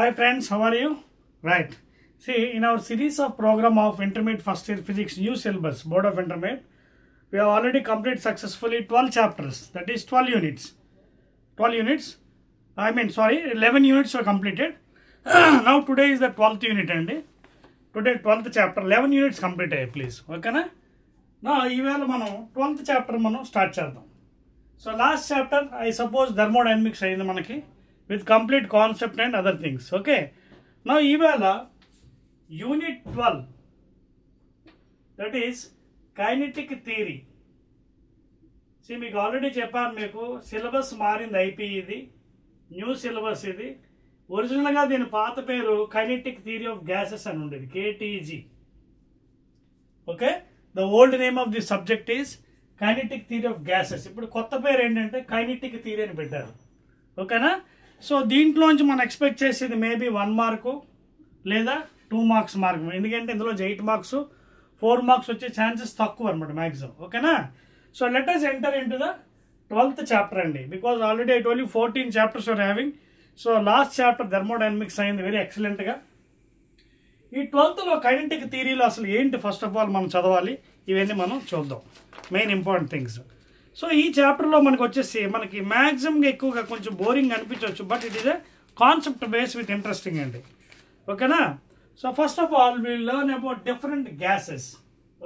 Hi friends, how are you? Right. See, in our series of program of intermediate first year physics new syllabus, Board of Intermediate, we have already completed successfully 12 chapters, that is 12 units. 11 units were completed. Now today is the 12th unit and today 12th chapter, 11 units completed, please. Okay na? Now, even మనం 12th chapter మనం start చేద్దాం. So last chapter, I suppose thermodynamics అయింది మనకి with complete concept and other things. Okay. Now, ఇవాళ unit 12, that is kinetic theory. See, మీకు ఆల్రెడీ చెప్పాను, మీకు సిలబస్ మారింది, అయిపోయి ఇది న్యూ సిలబస్. ఇది ఒరిజినల్గా దీని పాత పేరు కైనెటిక్ థియరీ ఆఫ్ గ్యాసెస్ అని ఉండేది, KTG. Okay, the old name of the subject is kinetic theory of gases. ఇప్పుడు కొత్త పేరు ఏంటంటే కైనెటిక్ థియరీ అని పెట్టారు. ఓకేనా? సో దీంట్లోంచి మనం ఎక్స్పెక్ట్ చేసేది మేబీ 1 మార్కు లేదా 2 మార్క్స్ మార్క్, ఎందుకంటే ఇందులో 8 మార్క్స్ 4 మార్క్స్ వచ్చే ఛాన్సెస్ తక్కువ అనమాట మ్యాక్సిమం. ఓకేనా? So let us enter into the 12th chapter అండి, because already I told you 14 chapters are having. So last chapter thermodynamics అయింది వెరీ ఎక్సలెంట్గా. ఈ 12thలో కైనెటిక్ థియరీలో అసలు ఏంటి ఫస్ట్ ఆఫ్ ఆల్ మనం చదవాలి, ఇవన్నీ మనం చూద్దాం, మెయిన్ ఇంపార్టెంట్ థింగ్స్. సో ఈ చాప్టర్లో మనకు వచ్చేసి మనకి మ్యాక్సిమంగా ఎక్కువగా కొంచెం బోరింగ్ అనిపించవచ్చు, but it is a concept base with interesting అండి. ఓకేనా? So first of all will learn about different gases.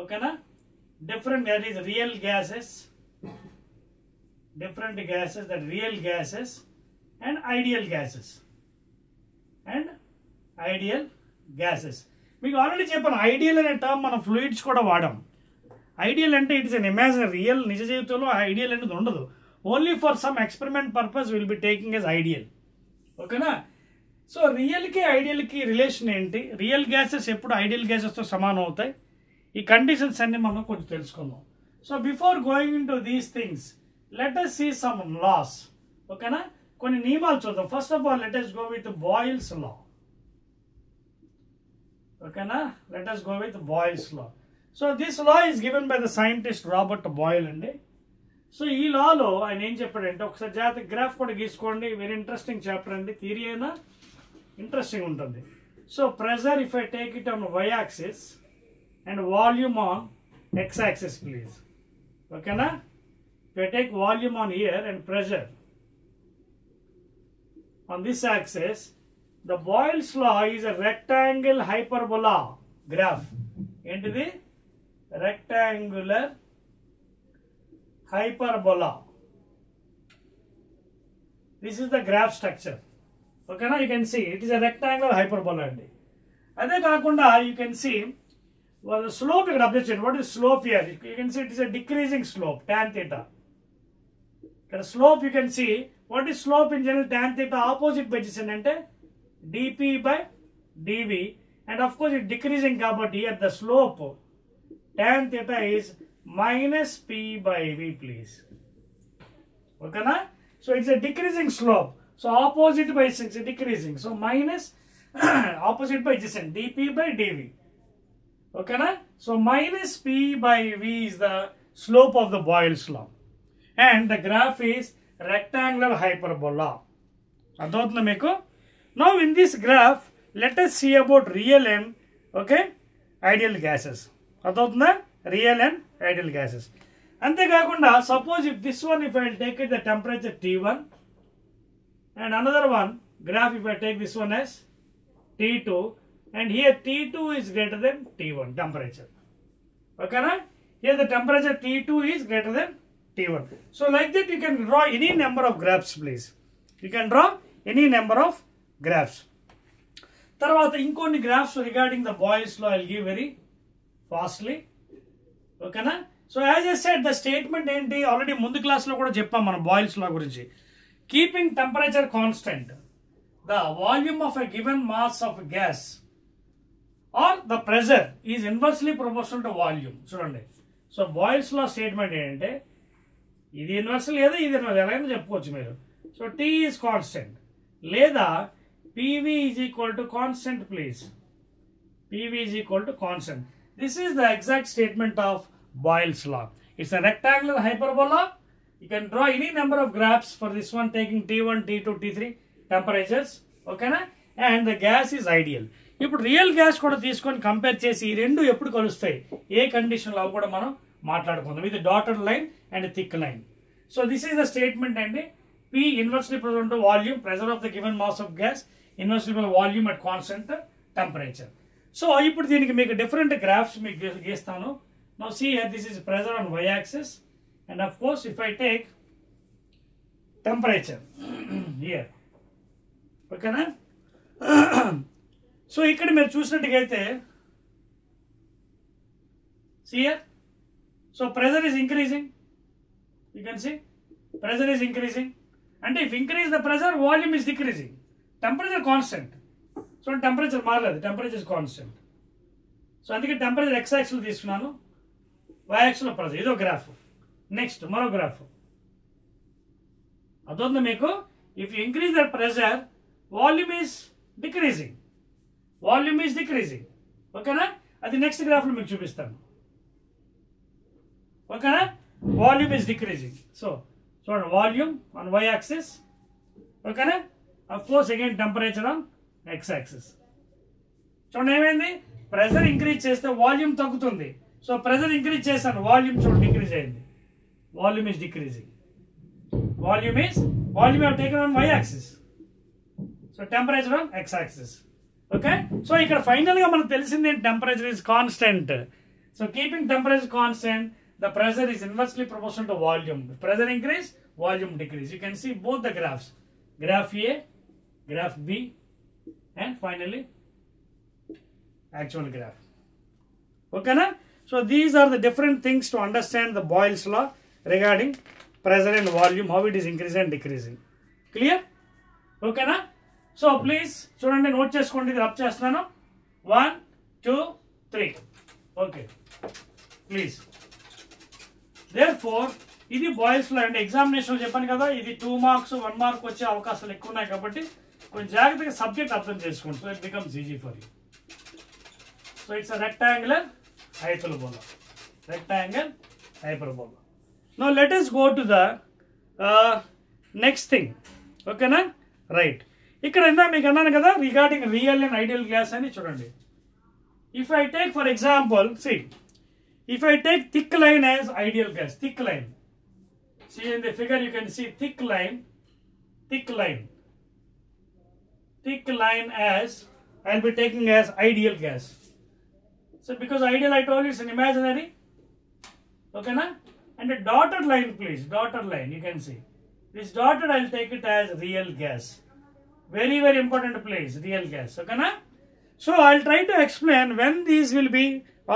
ఓకేనా? Different, that is real gases, different gases, that real gases and ideal gases మీకు ఆల్రెడీ చెప్పాను, ideal అనే term మనం fluids కూడా వాడాం. ఐడియల్ అంటే it is an imaginary, real నిజ జీవితంలో ఐడియల్ అనేది ఉండదు. Only for some experiment purpose will be taking as ideal. ఓకేనా? సో రియల్కి ఐడియల్కి రిలేషన్ ఏంటి, రియల్ గ్యాసెస్ ఎప్పుడు ఐడియల్ గ్యాసెస్తో సమానం అవుతాయి, ఈ కండిషన్స్ అన్ని మనం కొంచెం తెలుసుకుందాం. So before going in to these things, let us see some laws. Okay na? కొన్ని నియమాలు చూద్దాం. First of all let us go with Boyle's law. Okay na? Let us go with Boyle's law. So this law is given by the scientist Robert Boyle అండి. So ఈ లాలో ఆయన ఏం చెప్పాడంటే, ఒకసారి జాగ్రత్త గ్రాఫ్ కూడా గీసుకోండి, వెరీ ఇంట్రెస్టింగ్ చాప్టర్ అండి, theory అయినా ఇంట్రెస్టింగ్ ఉంటుంది. So pressure if I take it on y axis and volume on x axis please. ఓకేనా? If I take volume on here and pressure on this axis, the Boyle's law is a rectangle hyperbola graph. Into the rectangular hyperbola. This is the graph structure. Okay, now you can see it is a rectangular hyperbola. Ade kaakunda you can see, well, the slope you can observe. What is slope here? You can see it is a decreasing slope, tan theta. The slope you can see, what is slope in general, tan theta opposite by adjacent ante dp by dv, and of course it decreasing kabatti here the slope tan theta is minus p by v please. Okay na? So it's a decreasing slope, so opposite by adjacent is decreasing, so minus opposite by adjacent dp by dv. Okay na? So minus p by v is the slope of the Boyle's law. And the graph is rectangular hyperbola. అర్థమవుతుందా మీకు? Now in this graph, let us see about real and ideal gases. అర్థమవుతుందా? Real and ideal gases. అంతేకాకుండా suppose if this one, if I will take it the temperature T1, and another one graph if I take this one as T2, and here T2 is greater than T1 temperature. Okay na? Here the temperature T2 is greater than T1. So like that you can draw any number of graphs please. You can draw any number of graphs. Tarvata inkonni graphs regarding the Boyle's law I will give very fastly. Okay na? So as I said, the statement enti already mundu class lo kuda cheppam mana Boyle's law gurinchi. Keeping temperature constant, the volume of a given mass of gas or the pressure is inversely proportional to volume. Chudandi. So Boyle's law statement ఏంటంటే, ఇది ఇన్వర్సల్ లేదా ఇది ఇన్వర్సల్ ఎలాగైనా చెప్పుకోవచ్చు మీరు. So T is constant లేదా PV is equal to constant please. PV is equal to constant. This is the exact statement of Boyle's law. It's a rectangular hyperbola. You can draw any number of graphs for this one taking T1, T2, T3 temperatures. ఓకేనా? And the gas is ideal. ఇప్పుడు real gas కూడా తీసుకొని compare చేసి ఈ రెండు ఎప్పుడు కలుస్తాయి, ఏ కండిషన్లో అవి కూడా మనం మాట్లాడుకుందాం. ఇది dotted line and thick line. So this is the statement అండి. P inversely proportional to volume, pressure of the given mass of gas inversely proportional to volume at constant temperature. So ఇప్పుడు దీనికి మీకు డిఫరెంట్ గ్రాఫ్స్ మీకు గీస్తాను. Now see here, this is pressure on y axis, and of course if I take temperature here, ఓకేనా. So ఇక్కడ మీరు చూసినట్టుగా అయితే see here, so pressure is increasing, you can see pressure is increasing, and if increase the pressure, volume is decreasing, temperature constant. So temperature మారలేదు, temperature is constant. So అందుకే temperature x axis తీసుకున్నాను, y axis లో pressure. ఇదో graph. Next మరో graph అదొంది మీకు. If you increase the pressure, volume is decreasing, volume is decreasing, ఓకేనా. అది next graph లో మీకు చూపిస్తాను, ఓకేనా. Volume is decreasing. సో చూడండి, వాల్యూమ్ ఆన్ y యాక్సిస్, ఓకేనా. Of course again temperature on x axis. చూడండి ఏమైంది, ప్రెజర్ ఇంక్రీజ్ చేస్తే వాల్యూమ్ తగ్గుతుంది. సో ప్రెజర్ ఇంక్రీజ్ చేశాను, వాల్యూమ్ చూడండి డిక్రీజ్ అయింది. Volume is decreasing, volume have taken on y axis. So temperature on x axis, okay. So ఇక్కడ final గా మనకు తెలిసింది temperature is constant. So keeping temperature constant, the pressure is inversely proportional to volume. If pressure increase, volume decrease. You can see both the graphs, graph A, graph B, and finally actual graph, okay na. So these are the different things to understand the Boyle's law regarding pressure and volume, how it is increasing and decreasing. Clear? Okay na. So please చూడండి, note చేసుకోండి, ఇది rub చేస్తున్నాను. 1 2 3, okay, please. Therefore ఇది boils లా అండి. Examination చెప్పాను కదా, ఇది 2 marks 1 mark వచ్చే అవకాశాలు ఎక్కువ ఉన్నాయి కాబట్టి కొంచెం జాగ్రత్తగా సబ్జెక్ట్ అర్థం చేసుకోండి. So it becomes easy for you. So it's a rectangular hyperbola, rectangle hyperbola. Now let us go to the next thing, ఓకేనా. రైట్, ఇక్కడ ఇందా మీకు అన్నాను కదా regarding real and ideal gas అని. చూడండి, if I take for example, see, if I take thick line as ideal gas, thick line, see in the figure you can see thick line as I will be taking as ideal gas. So because ideal I told you it's an imaginary, okay na. And a dotted line, please, dotted line, you can see this dotted, I'll take it as real gas. Very very important place, real gas, okay na. So I'll try to explain when these will be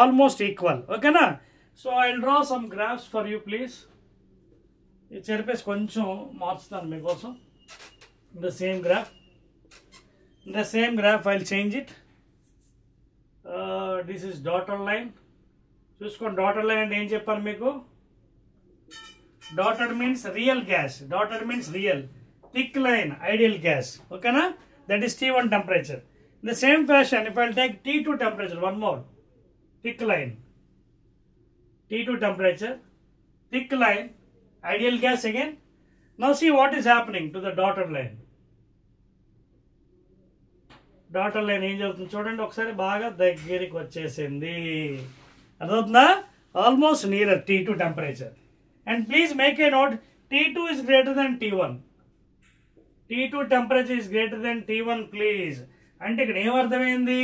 almost equal, okay na. So I'll draw some graphs for you, please. ఈ చెరిపేసి కొంచెం మార్చుతాను మీకోసం. The same graph I'll change it. This is dotted line. చూసుకోండి, dotted line అంటే ఏం చెప్పాను మీకు. Dotted means real gas, dotted means real. Thick line ideal gas, okay na. That is T1 temperature. In the same fashion, if I'll take T2 temperature, one more, thick line, T2 temperature, thick line, ideal gas again. Now see what is happening to the dotted line. Dotted line ఏం జరుగుతుంది చూడండి ఒకసారి, బాగా దగ్గరికి వచ్చేసింది, అర్థమవుతుందా. Almost near T2 temperature. And please make a note, T2 is greater than T1. T2 temperature is greater than T1, please. అంటే ఇక్కడ ఏమర్థమైంది,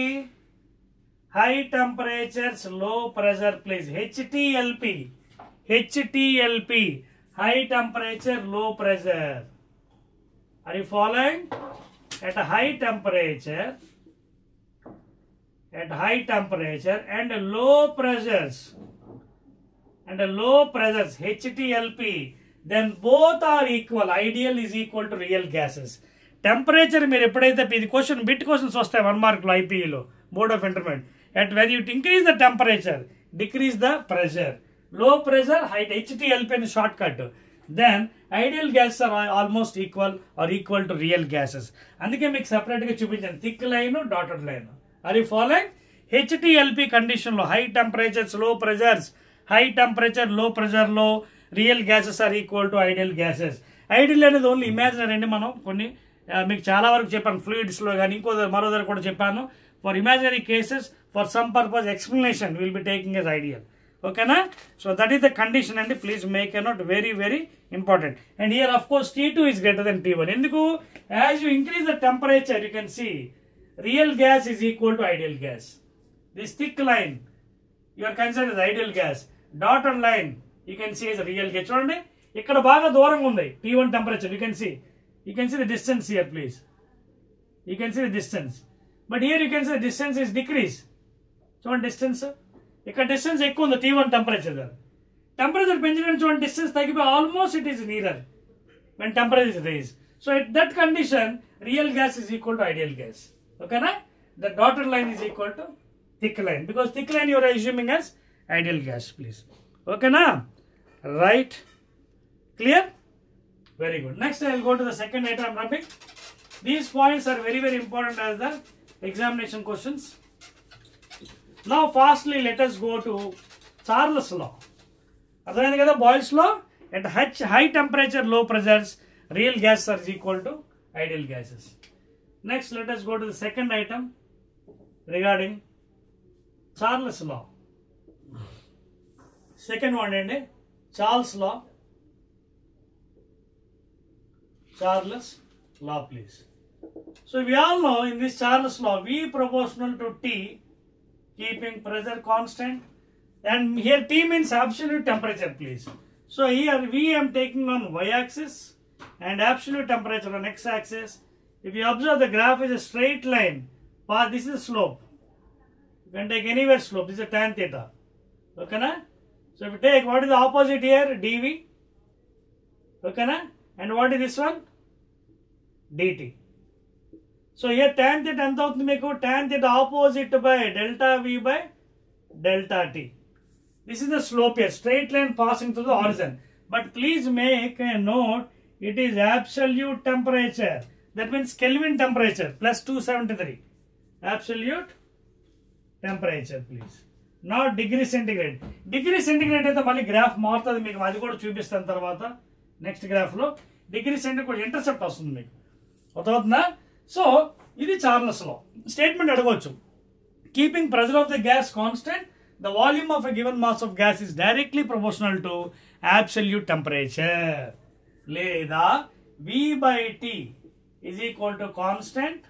high temperatures low pressure, please, HTLP, high temperature low pressure. Are you following? at a high temperature and low pressures HTLP, then both are equal. Ideal is equal to real gases. Temperature మీరు ఎప్పుడైతే ఇది question bit questions వస్తాయి 1 mark లో ఐపీఈలో, board of intermediate. at when you increase the temperature, decrease the pressure, low pressure, height, HTLP in shortcut, then ideal gases are almost equal or equal to real gases. అందుకే మీకు separate గా చూపించాను thick line, dotted line. Are you following? HTLP condition లో high temperatures low pressures, high temperature low pressure లో real gases are equal to ideal gases. Ideal అనేది only imaginary అండి, మనం కొన్ని మీకు చాలా వరకు చెప్పాను ఫ్లూయిడ్స్లో కానీ మరో దగ్గర కూడా చెప్పాను. For imaginary cases for some purpose explanation will be taking as ideal. ఓకేనా? So that is the condition అండి. Please make a note, very very important. And here of course T2 is greater than T1. ఎందుకు? As you increase the temperature you can see real gas is equal to ideal gas. This thick line you are consider as ideal gas, dotted line you can see as real gas. చూడండి ఇక్కడ బాగా దూరంగా ఉంది T1 temperature. You can see the distance here, please. You can see the distance, but here you can see the distance is decreased. చూడండి distance ఇక్కడ distance ఎక్కువ ఉంది T1 temperature దగ్గర. టెంపరేచర్ పెంచడం చూడండి distance తగ్గిపోయి almost it is nearer when temperature is raised. So at that condition real gas is equal to ideal gas. Okay na? The dotted line is equal to thick line, because thick line you are assuming as ideal gas, please. Okay na? Right? Clear? Very good. Next I will go to the second item I'm rubbing. These points are very very important as the examination questions. Now fastly let us go to Charles law. అర్థమైంది కదా? Boyle's law. At high temperature, low pressures, real gases are equal to ideal gases. Next let us go to the second item regarding Charles law. Second one and Charles law. Charles law, please. So we all know in this Charles law V proportional to T, keeping pressure constant, and here T means absolute temperature, please. So here V I am taking on y-axis and absolute temperature on x-axis. If you observe the graph is a straight line, this is slope. You can take anywhere slope. This is a tan theta. Okay na? So if you take, what is the opposite here? dV. Okay na? And what is this one? dt. So here tan theta ఎంత అవుతుంది మీకు? tan theta opposite by delta V by delta T. This is the slope here, straight line passing through the horizon. But please make a note, it is absolute temperature. That means Kelvin temperature plus 273. Absolute temperature, please. Not degree centigrade. Degree centigrade అయితే మళ్ళీ graph మారుతుంది మీకు, అది కూడా చూపిస్తాను తర్వాత next గ్రాఫ్లో. Degree centigrade intercept వస్తుంది మీకు, అర్థమవుతుందా? సో ఇది చార్లెస్ లా. స్టేట్మెంట్ అడగవచ్చు, keeping pressure of the gas constant, the volume of a given mass of gas is directly proportional to absolute temperature. Leda V by T is equal to constant.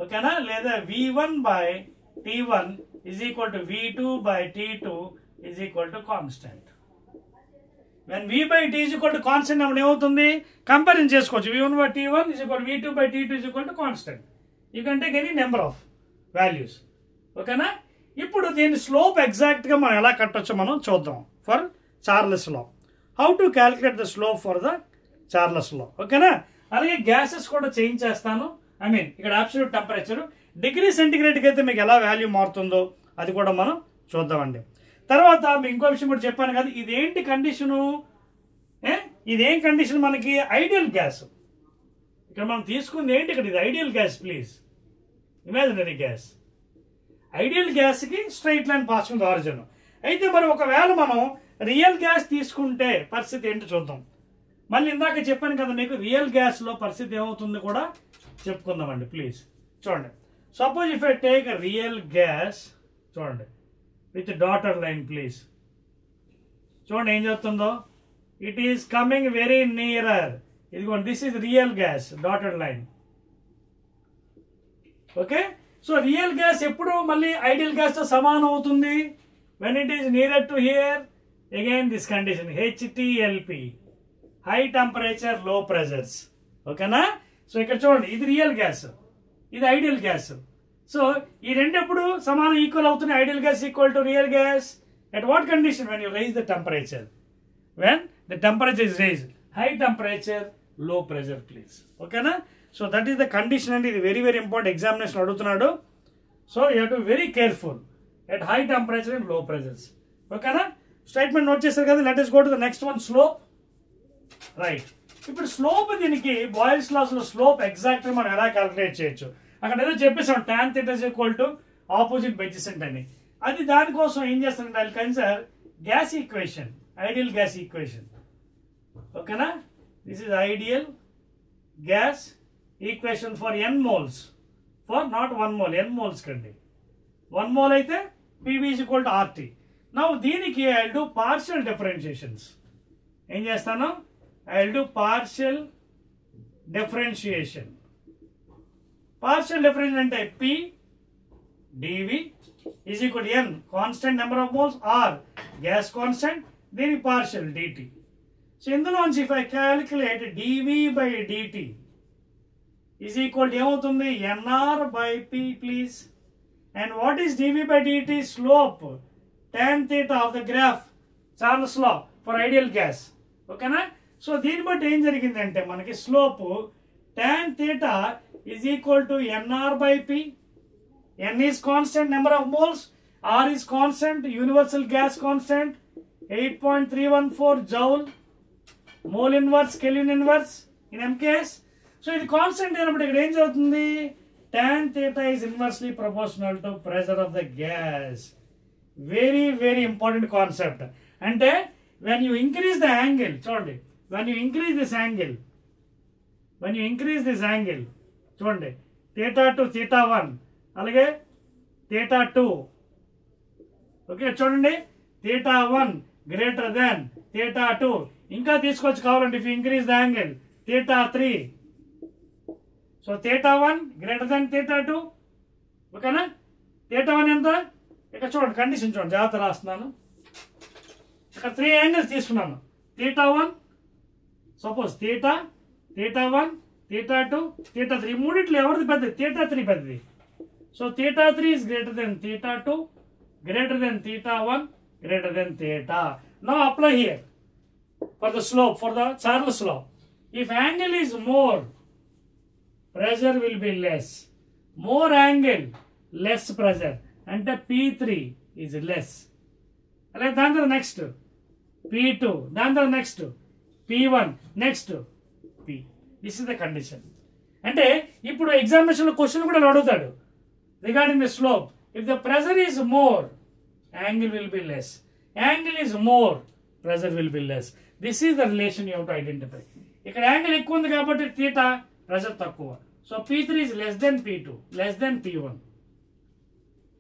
Okay na? Leda V1 by T1 is equal to V2 by T2 is equal to constant. When V by T is equal to constant, అప్పుడు ఏమవుతుంది? Comparison చేసుకోవచ్చు. V1 by T1 is equal to V2 by T2 is equal to constant. You can take any number of values. ఓకేనా? ఇప్పుడు దీని slope ఎగ్జాక్ట్గా మనం ఎలా కట్టొచ్చో మనం చూద్దాం for Charles law. How to calculate the slope for the Charles లా. ఓకేనా? అలాగే గ్యాసెస్ కూడా చేంజ్ చేస్తాను. ఐ మీన్ ఇక్కడ అబ్సల్యూట్ టెంపరేచర్ డిగ్రీ సెంటిగ్రేడ్కి అయితే మీకు ఎలా వాల్యూ మారుతుందో అది కూడా మనం చూద్దామండి. తర్వాత మీకు ఇంకో విషయం కూడా చెప్పాను కదా, ఇదేంటి కండిషను? ఇదేం కండిషన్ మనకి? Ideal gas. ఇక్కడ మనం తీసుకుంది ఏంటి? ఇక్కడ ఇది ideal gas, please. Imaginary gas. Ideal గ్యాస్కి స్ట్రైట్ లైన్ పాసింగ్ ఆరిజిన్. అయితే మరి ఒకవేళ మనం రియల్ గ్యాస్ తీసుకుంటే పరిస్థితి ఏంటో చూద్దాం. మళ్ళీ ఇందాక చెప్పాను కదా మీకు, రియల్ గ్యాస్లో పరిస్థితి ఏమవుతుందో కూడా చెప్పుకుందామండి, ప్లీజ్. చూడండి, suppose if I take real gas, చూడండి విత్ డాటర్ లైన్, ప్లీజ్. చూడండి ఏం చెప్తుందో, it is coming very nearer. ఇదిగోండి, this is real gas, dotted line. Okay, so real gas ఎప్పుడు మళ్ళీ ఐడియల్ గ్యాస్తో సమానం అవుతుంది? When it is near to here, again this condition HTLP, high temperature low pressures. ఓకేనా? సో ఇక్కడ చూడండి, ఇది రియల్ గ్యాస్, ఇది ఐడియల్ గ్యాస్. సో ఈ రెండు ఎప్పుడు సమానం, ఈక్వల్ అవుతున్నాయి. Ideal gas equal to real gas at what condition? When you rise the temperature. When the temperature is rise, high temperature low pressure, please. ఓకేనా? So that is the condition అండి. ఇది very very important, examination అడుగుతున్నాడు. So you have to very careful at high temperature and low pressures. ఓకేనా? Statement note చేశారు కదా. Let us go to the next one, slope. Right, ఇప్పుడు slope, దీనికి boils laws లో slope exact గా మనం ఎలా క్యాలిక్యులేట్ చేయొచ్చు? అక్కడ ఏదో చెప్పేసాం, tan theta is equal to opposite by adjacent అని. అది దానికోసం ఏం చేస్తారంటే I will consider gas equation, ideal gas equation. ఓకేనా? This is ideal gas equation for n moles, for not 1 mole, n moles కండి. 1 mole అయితే PV is equal to RT. Now దీనికి I will do partial differentiations. ఏం చేస్తాను? I will do partial differentiation. Partial differentiation అంటే P dV is equal to n constant number of moles or gas constant, దీనికి partial dt. So ఇందులోంచి if I calculate dV by dt is equal to ఏమవుతుంది? nr by p, please. And what is dV by dt? Slope tan theta of the graph, Charles law for ideal gas. ఓకేనా? So దీన్ని బట్టి ఏం జరిగిందంటే మనకి slope tan theta is equal to nr by p. n is constant number of moles, r is constant universal gas constant 8.314 joule, mole inverse, Kelvin inverse in MKS. So ఇది constant అయినప్పుడు ఇక్కడ ఏం జరుగుతుంది? tan theta is inversely proportional to pressure of the gas. Very very important concept. అంటే when you increase the angle, చూడండి, when you increase this angle, చూడండి, theta to theta 1 అలాగే theta 2, okay, చూడండి, theta 1 greater than theta 2, ఇంకా తీసుకోవచ్చు కావాలంటే if you increase the angle, theta 3, so theta 1 greater than theta 2, ఓకేనా? theta 1 ఎంత? ఇక్కడ చూడండి, కండిషన్ చూడండి, జాగ్రత్త రాస్తున్నాను. ఇక్కడ 3 యాంగిల్స్ తీసుకున్నాను. theta 1, suppose theta 1, theta 2, theta 3, మూడిట్లో ఎవరిది పెద్దది? theta 3 పెద్దది. So theta 3 is greater than theta 2, greater than theta 1, greater than theta. Now apply here for the slope, for the Charles law. If angle is more, pressure will be less. More angle, less pressure. అంటే P3 is less. అలాగే దాని తర్వాత next P2, దాని తర్వాత next P1, next P. This is the condition. అంటే ఇప్పుడు ఎగ్జామినేషన్లో question కూడా అడుగుతాడు regarding the slope. If the pressure is more, angle will be less. Angle is more, pressure will be less. This is the relation you have to identify. ఇక్కడ angle ఎక్కువ ఉంది కాబట్టి theta, pressure తక్కువ. So P3 is less than P2, less than P1,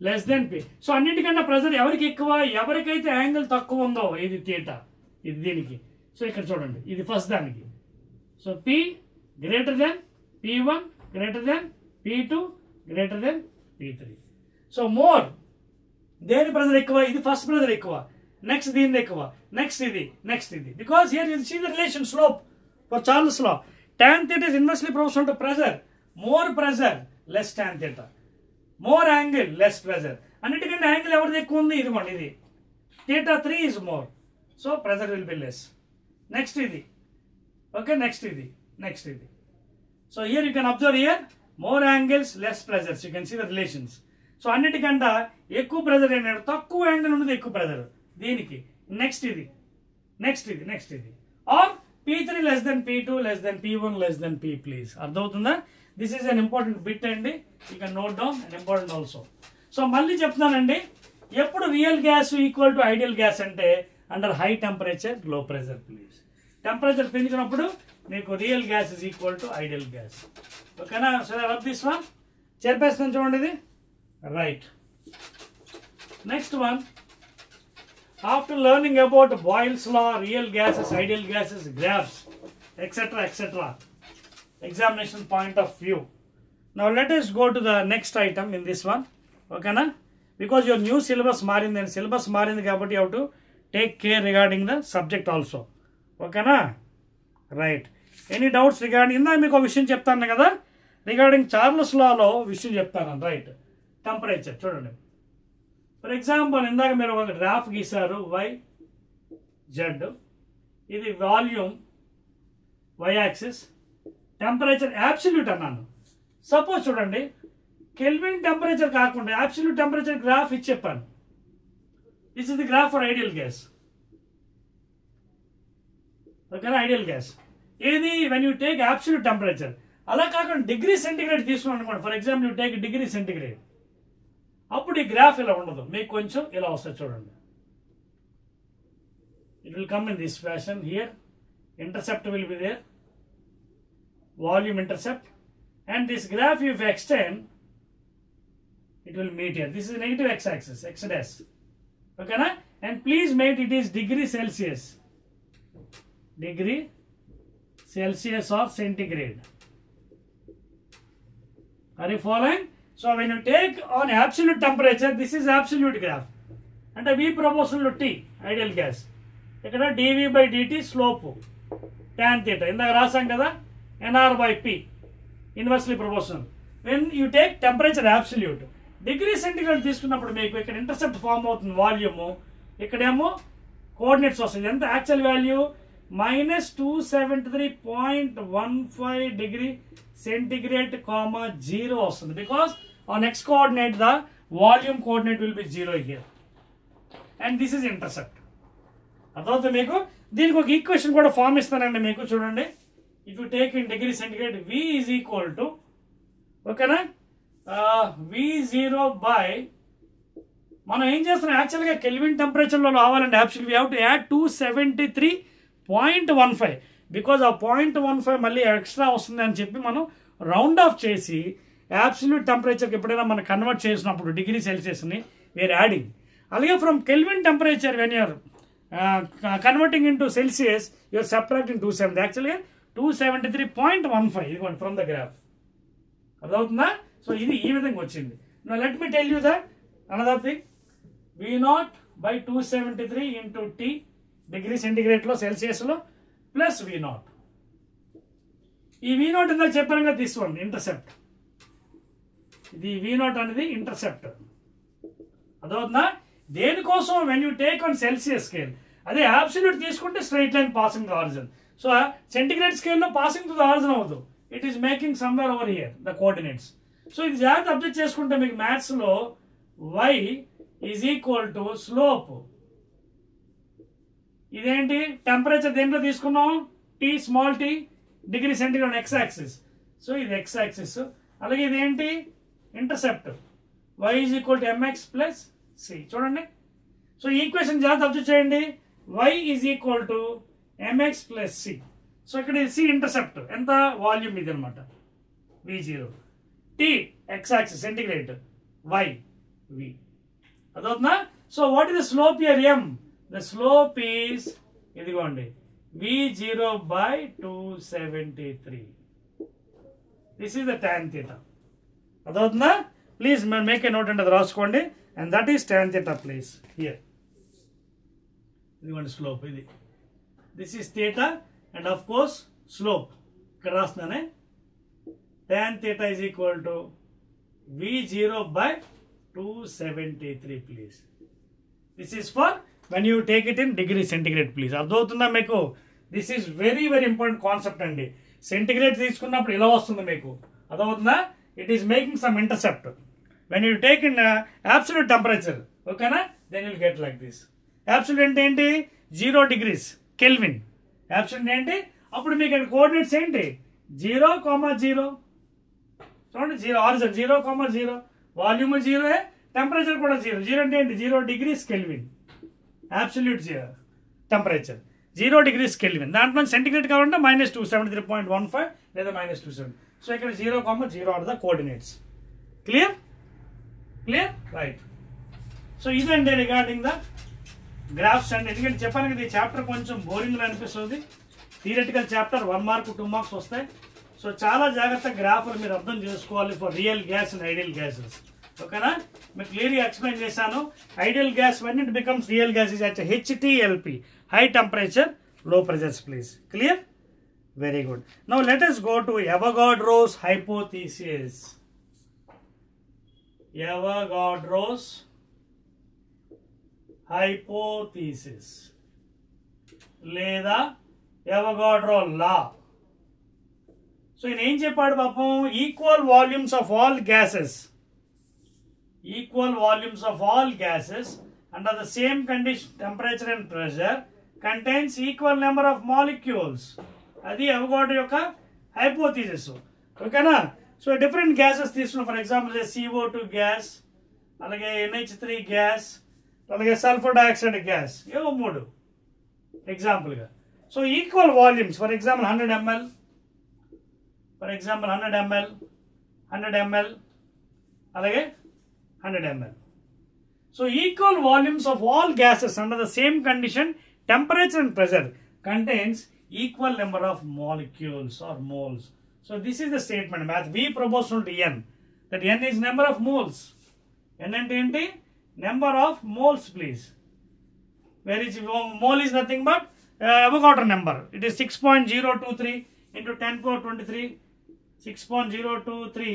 less than P. So అన్నిటికన్నా pressure ఎవరికి ఎక్కువ? ఎవరికైతే angle తక్కువ ఉందో, ఇది థీటా, ఇది దీనికి. సో ఇక్కడ చూడండి, ఇది ఫస్ట్ దానికి. So P greater than P1, greater than P2, greater than P3. So more, దేని ప్రెజర్ ఎక్కువ? ఇది ఫస్ట్ ప్రెజర్ ఎక్కువ, నెక్స్ట్ దీనిది ఎక్కువ, నెక్స్ట్ ఇది, నెక్స్ట్ ఇది. Because here you see the relation slope for Charles law. tan theta is inversely proportional to pressure. More pressure, less tan theta. More angle, less pressure. అన్నిటికంటే angle ఎవరిది ఎక్కువ ఉంది? ఇదిగోండి, ఇది. theta 3 is more, so pressure will be less. Next ఇది, okay, next ఇది, next ఇది. So here you can observe here more angles, less pressures. You can see the relations. So అన్నిటికంటే ఎక్కువ ప్రెజర్ ఏంటంటే తక్కువ యాంగిల్ ఉన్నది ఎక్కువ ప్రెజర్ దీనికి. నెక్స్ట్ ఇది, నెక్స్ట్ ఇది, నెక్స్ట్ ఇది. Are P3 less than P2, less than P1, less than P, please. అర్థమవుతుందా? This is an important bit అండి. You can note down, and important also. So మళ్ళీ చెప్తున్నానండి, ఎప్పుడు real gas equal to ideal gas అంటే under high temperature, low pressure, please. Temperature పెంచినప్పుడు మీకు real gas is equal to ideal gas. ఓకేనా? So rub this one, చెప్పేస్తాను చూడండి ఇది. Right. Next one. After learning about Boyle's law, real gases, ideal gases, graphs, etc., etc., examination point of view. Now let us go to the next item in this one. Okay na? Because your new syllabus marindi, and syllabus marindi kabatti you have to take care regarding the subject also. Okay na? Right. Any doubts regarding inda meeku vishayam cheptanu kada, regarding Charles law lo vishayam cheptanu. Right. Temperature chudandi. For example, ఇందాక మీరు ఒక graph గీశారు, Y Z, ఇది volume Y axis, temperature absolute అన్నాను. Suppose చూడండి, Kelvin temperature కాకుండా absolute temperature graph ఇచ్చి చెప్పాను. This is the graph for ideal gas. ఓకేనా? ఐడియల్ గ్యాస్ ఏది? When you take absolute temperature. అలా కాకుండా డిగ్రీ సెంటిగ్రేడ్ తీసుకున్నాను అనుకోండి. For example, you take degree centigrade. అప్పుడు ఈ గ్రాఫ్ ఇలా ఉండదు, మీకు కొంచెం ఇలా వస్తుంది చూడండి. It will come in this fashion. Here intercept will be there, volume intercept, and this graph if extend, it will meet here. This is negative x-axis, x dash. Okay, na? And please mate it is degree Celsius. Degree Celsius or centigrade. Are you following? So when you take on absolute temperature, this is absolute graph. And V proportional to T, ideal gas. Ikkada dV by dt slope, tan theta. Indaga rasam kada, NR by P, inversely proportional. When you take temperature absolute, degree centigrade తీసుకున్నప్పుడు మీకు ఇక్కడ intercept form అవుతుంది volume, ఇక్కడేమో coordinates వస్తుంది. ఎంత actual value -273.15 degree centigrade comma 0 వస్తుంది. Because on x coordinate the volume coordinate will be 0 here, and this is intercept. అర్థమవుతుంది మీకు? దీనికి ఒక ఈక్వేషన్ కూడా ఫామ్ ఇస్తానండి మీకు, చూడండి. If you take in degree centigrade, V is equal to, ఓకేనా, V0 బై, మనం ఏం చేస్తున్నాం యాక్చువల్గా కెల్విన్ టెంపరేచర్లో రావాలండి. Actually we have to add 273.15, because ఆ 0.15 మళ్ళీ ఎక్స్ట్రా వస్తుంది అని చెప్పి మనం రౌండ్ ఆఫ్ చేసి యాబ్సల్యూట్ టెంపరేచర్కి ఎప్పుడైనా మనం కన్వర్ట్ చేసినప్పుడు డిగ్రీ సెల్సియస్ని వీఆర్ యాడింగ్. అలాగే from Kelvin temperature when you're converting into Celsius you're subtracting 270. యాక్చువల్గా 273.15 ఇదిగోండి ఫ్రమ్ ద గ్రాఫ్. అర్థమవుతుందా? సో ఇది ఈ విధంగా వచ్చింది. Now let me tell you that another thing, V0 by 273 into T degree సెంటిగ్రేడ్లో సెల్సియస్లో plus V0. ఈ V0 ఇందాక చెప్పాను కదా, దిస్ వన్ ఇంటర్సెప్ట్. ఇది V0 అనేది ఇంటర్సెప్ట్. అదవుతుందా? దేనికోసం when you take on Celsius scale, అదే అబ్సల్యూట్ తీసుకుంటే straight line passing the origin. So centigrade స్కేల్లో పాసింగ్ టు ద ఆరిజిన్ అవ్వదు, it is making somewhere over here the coordinates. So ఇది జాగ్రత్త object చేసుకుంటే మీకు మ్యాథ్స్లో y is equal to slope. ఇదేంటి టెంపరేచర్ దేంట్లో తీసుకున్నాం, T small t degree centigrade x axis. So ఇది x యాక్సిస్. అలాగే ఇదేంటి intercept, y is equal to mx plus c. చూడండి, సో ఈక్వేషన్ జాగ్రత్త అబ్జెక్ట్ చేయండి. y is equal to mx plus c. So ఇక్కడ c ఇంటర్సెప్ట్ ఎంత, volume ఇది అనమాట, V0. T x axis centigrade, y V. అదవుతుందా? So what is the slope here m? The slope is ఇదిగోండి V0 by 273. This is the tan theta. అదవుతుందా? Please make a note అంటే అది రాసుకోండి. And that is tan theta please here. ఇదిగోండి slope ఇది. This is theta and of course slope ఇక్కడ రాస్తున్నానే. tan theta is equal to V0 by 273 please. This is for when you take it in degree centigrade please. అర్థమవుతుందా మీకు? This is very very important concept అండి. Centigrade తీసుకున్నప్పుడు ఇలా వస్తుంది మీకు, అర్థమవుతుందా? It is making some intercept. When you take in absolute temperature, ఓకేనా, then will get like this. Absolute అంటే ఏంటి, 0 degrees కెల్విన్. అబ్సల్యూట్ ఏంటి, అప్పుడు మీకు కోఆర్డినేట్స్ ఏంటి, 0,0. చూడండి, 0 ఆరిజిన్ 0,0, వాల్యూమ్ 0, టెంపరేచర్ కూడా 0. 0 అంటే ఏంటి, 0 degrees Kelvin. Absolute temperature 0 degrees Kelvin. దాంట్లో సెంటిగ్రేడ్ కావాలంటే -273.15 లేదా -270. సో ఇక్కడ 0,0 are the coordinates. Clear? Clear, right. So ఇదండి రిగార్డింగ్ ద గ్రాఫ్స్ అండి. ఎందుకంటే చెప్పాను కదా, ఈ చాప్టర్ కొంచెం బోరింగ్గా అనిపిస్తుంది. థియరిటికల్ చాప్టర్ 1 మార్క్ 2 మార్క్స్ వస్తాయి. సో చాలా జాగ్రత్తగా గ్రాఫ్లు మీరు అర్థం చేసుకోవాలి for real gas and ideal gases. ఓకేనా, మీకు క్లియర్గా ఎక్స్ప్లెయిన్ చేశాను. Ideal gas when it becomes real gas is at HTLP, high temperature low pressures please. Clear? Very good. Now let us go to Avogadro's hypothesis. Avogadro's hypothesis లేదా Avogadro law. So ఈయన ఏం చెప్పాడు పాపం, equal volumes of all gases, equal volumes of all gases under the same condition temperature and pressure contains equal number of molecules. అది Avogadro యొక్క hypothesis. ఓకేనా, so different gases తీసుకున్నాం. For example CO2 gas, అలాగే NH3 gas, అలాగే sulphur dioxide gas, ఏవో 3 ఎగ్జాంపుల్గా. So equal volumes, for example 100 ml, for example 100 ml 100 ml అలాగే 100 ml. So equal volumes of all gases under the same condition, temperature and pressure contains equal number of molecules or moles. So this is the statement, math V proportional to N, that N is number of moles. N and enti number of moles, please. Where is mole is nothing but Avogadro number. It is 6.023 into 10 power 23. 6.023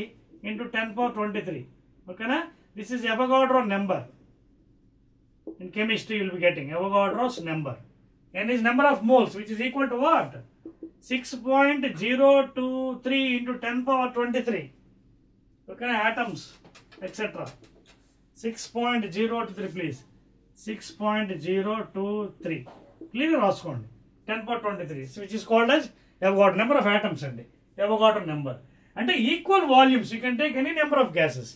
into 10 power 23. Okay na? This is Avogadro number. In chemistry you will be getting Avogadro's number. N is number of moles, which is equal to what? 6.023 into 10 power 23. Okay, atoms, etc. 6.023, please. 6.023. Clearly రాసుకోండి. 10 power 23, which is called as Avogadro number of atoms అండి. Avogadro number. అంటే equal volumes. You can take any number of gases.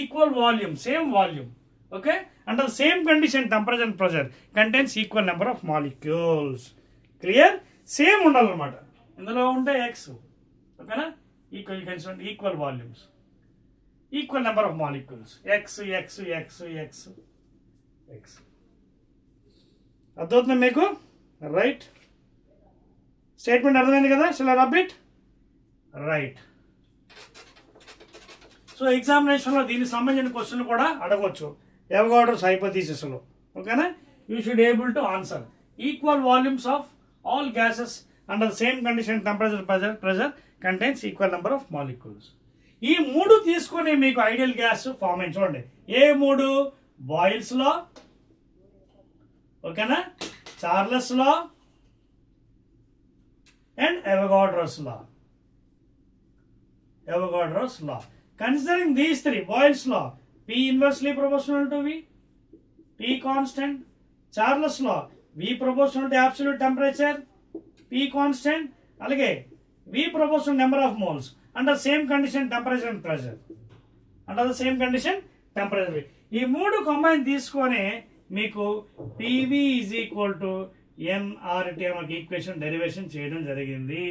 Equal volume, same volume. Okay, under the same condition, temperature and pressure contains equal number of molecules. Clear? Same undalannamata. Indulo unte x. Okay na? Equal, you can say equal volumes. Equal number of molecules. X. అర్థమవుతుందా మీకు? Right. Statement అర్థమైంది కదా? Shall I rub it? Right. So ఎగ్జామినేషన్లో దీనికి సంబంధించిన question కూడా అడగవచ్చు. Avogadro's hypothesis lo. Okay na? You should able to answer. Equal volumes of all gases under the same condition, temperature, pressure contains equal number of molecules. ఈ మూడు తీసుకొని మీకు ideal gas form అయింది చూడండి. ఏ మూడు? బాయిల్స్ లా, ఓకేనా, Charles law and Avogadro's law. Avogadro's law. Considering these three, Boyle's law, P inversely proportional to V, T constant. Charles law, V proportional to absolute temperature, P constant. Alage, V proportional number of moles under same condition, temperature and pressure. Under the same condition, temperature. ఈ మూడు combine తీసుకొని మీకు PV is equal to nRT అనే equation derivation చేయడం జరిగింది.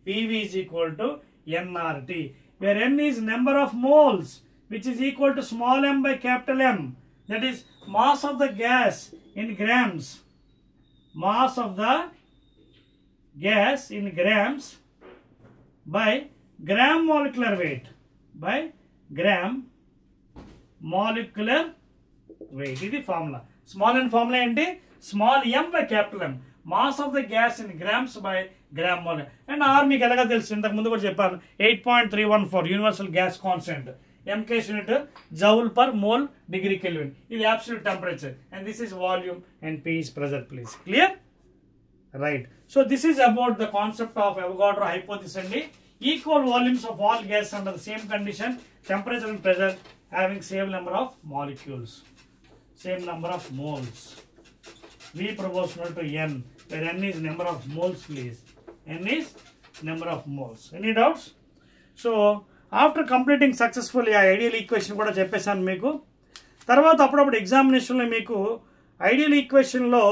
PV is equal to nRT, where n is number of moles, which is equal to small m by capital M. That is mass of the gas in grams. Mass of the gas in grams by gram molecular weight. By gram molecular weight. This is the formula. Small n formula ante small m by capital M. Mass of the gas in grams by gram molecular. And R మీకు ఎలాగా తెలుసు? ఇంతకు ముందు కూడా చెప్పాను. 8.314 universal gas constant. MK unit joule per mole degree Kelvin. This is absolute temperature. And this is volume and P is pressure, please. Clear? Right. So this is about the concept of Avogadro hypothesis and equal volumes of all gases under the same condition, temperature and pressure, having same number of molecules, same number of moles. V proportional to N, where N is number of moles, please. N is number of moles. Any doubts? So after completing successfully ఆ ideal equation కూడా చెప్పేశాను మీకు. తర్వాత అప్పుడప్పుడు ఎగ్జామినేషన్లో మీకు ideal ఈక్వేషన్లో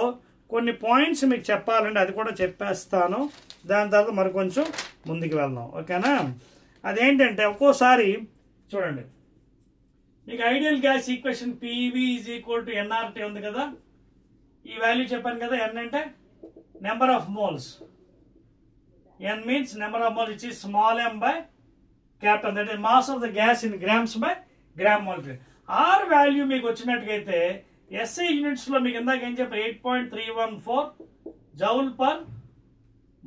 కొన్ని points మీకు చెప్పాలంటే అది కూడా చెప్పేస్తాను. దాని తర్వాత మరి కొంచెం ముందుకు వెళ్దాం. ఓకేనా? అదేంటంటే ఒక్కోసారి చూడండి, మీకు ideal gas equation PV is equal to nRT ఉంది కదా. ఈ వాల్యూ చెప్పాను కదా. n అంటే number of moles. n means number of moles, which is small m by capital, that is mass of the gas in grams by gram molecule. R value మీకు వచ్చినట్టుగైతే SI units లో మీకు ఇందాక ఏం చెప్పారు? 8.314 joule per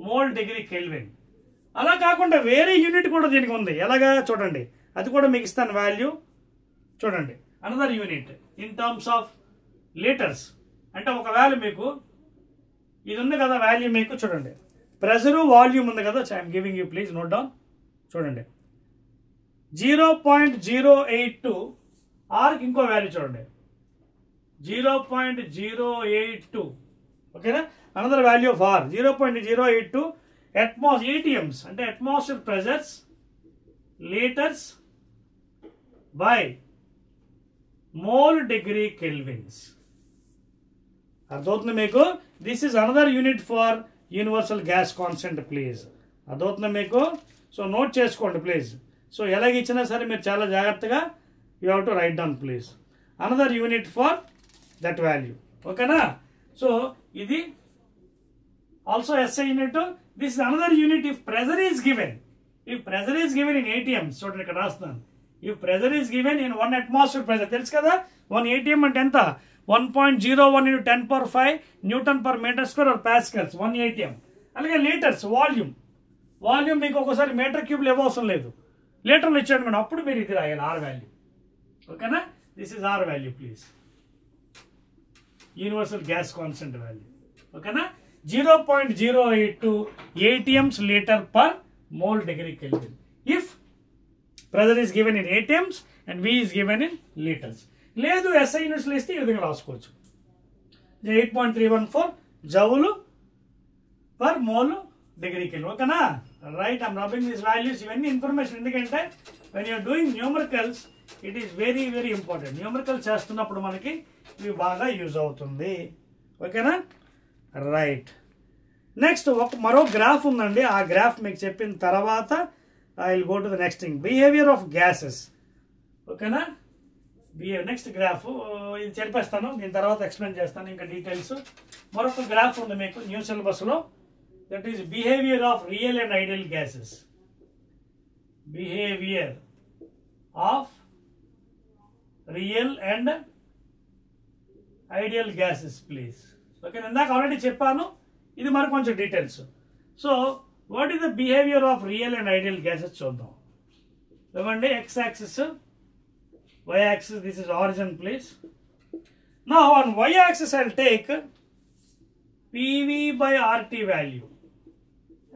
mole degree kelvin. అలా కాకుండా వేరే unit కూడా దీనికి ఉంది. ఎలాగా చూడండి, అది కూడా మీకు ఇస్తాను వాల్యూ. చూడండి, another unit in terms of litres. అంటే ఒక వాల్యూ మీకు ఇది ఉంది కదా, వాల్యూ మీకు చూడండి, ప్రెషరు వాల్యూమ్ ఉంది కదా. I'm giving you, please note down. చూడండి, 0.082. ఆర్కి ఇంకో వాల్యూ చూడండి, 0.082. ఓకేనా? Another value of R 0.082 ATMs అంటే atmosphere pressures litres by mole degree Kelvin. అర్థమవుతుంది మీకు? This is another unit for universal gas constant, please. అర్థమవుతుంది మీకు? సో నోట్ చేసుకోండి ప్లీజ్. సో ఎలాగ ఇచ్చినా సరే మీరు చాలా జాగ్రత్తగా you have to write down please. Another unit for that value. ఓకేనా? సో ఇది also SI unit. This is another unit if pressure is given. If pressure is given in ATMs, చూడండి ఇక్కడ రాస్తున్నాను. If pressure is given in 1 atmosphere pressure, తెలుసు కదా 1 ATM అంటే ఎంత, 1.01 × 10⁵ Nm/m² or pascals 1 ATM. అలాగే లీటర్స్ వాల్యూమ్ మీకు ఒక్కోసారి మీటర్ క్యూబ్లు ఇవ్వవసరం లేదు, లీటర్లు ఇచ్చాడు మనం, అప్పుడు మీరు ఇది రాయాలి R వాల్యూ. ఓకేనా? This is R value please. Universal gas constant value. ఓకేనా? 0.082 ATMs liter/mole degree Kelvin if pressure is given in ATMs and V is given in liters. లేదు SI యూనిట్స్ లో ఇస్తే ఈ విధంగా రాసుకోవచ్చు. 8.314 Joule/mole degree Kelvin. ఓకేనా? Right, I'm rubbing this values. ఇవన్నీ information ఎందుకంటే when you're doing numericals it is very very important. Numericals చేస్తున్నప్పుడు మనకి ఇవి బాగా యూజ్ అవుతుంది. ఓకేనా? రైట్. నెక్స్ట్ మరో గ్రాఫ్ ఉందండి. ఆ గ్రాఫ్ మీకు చెప్పిన తర్వాత I will go to the next thing, behaviour of gases. ఓకేనా? నెక్స్ట్ గ్రాఫ్ ఇది చెప్పేస్తాను, దీని తర్వాత ఎక్స్ప్లెయిన్ చేస్తాను ఇంకా డీటెయిల్స్. మరొక గ్రాఫ్ ఉంది మీకు న్యూ సిలబస్లో, that is behaviour of real and ideal gases. Behaviour of real and ideal gases please. Okay, ఇందాక ఆల్రెడీ చెప్పాను, ఇది మరి కొంచెం details. So what is the behaviour of real and ideal gases చూద్దాం. ఇవ్వండి, X axis, Y axis, this is origin please. Now on Y axis I will take PV/RT value,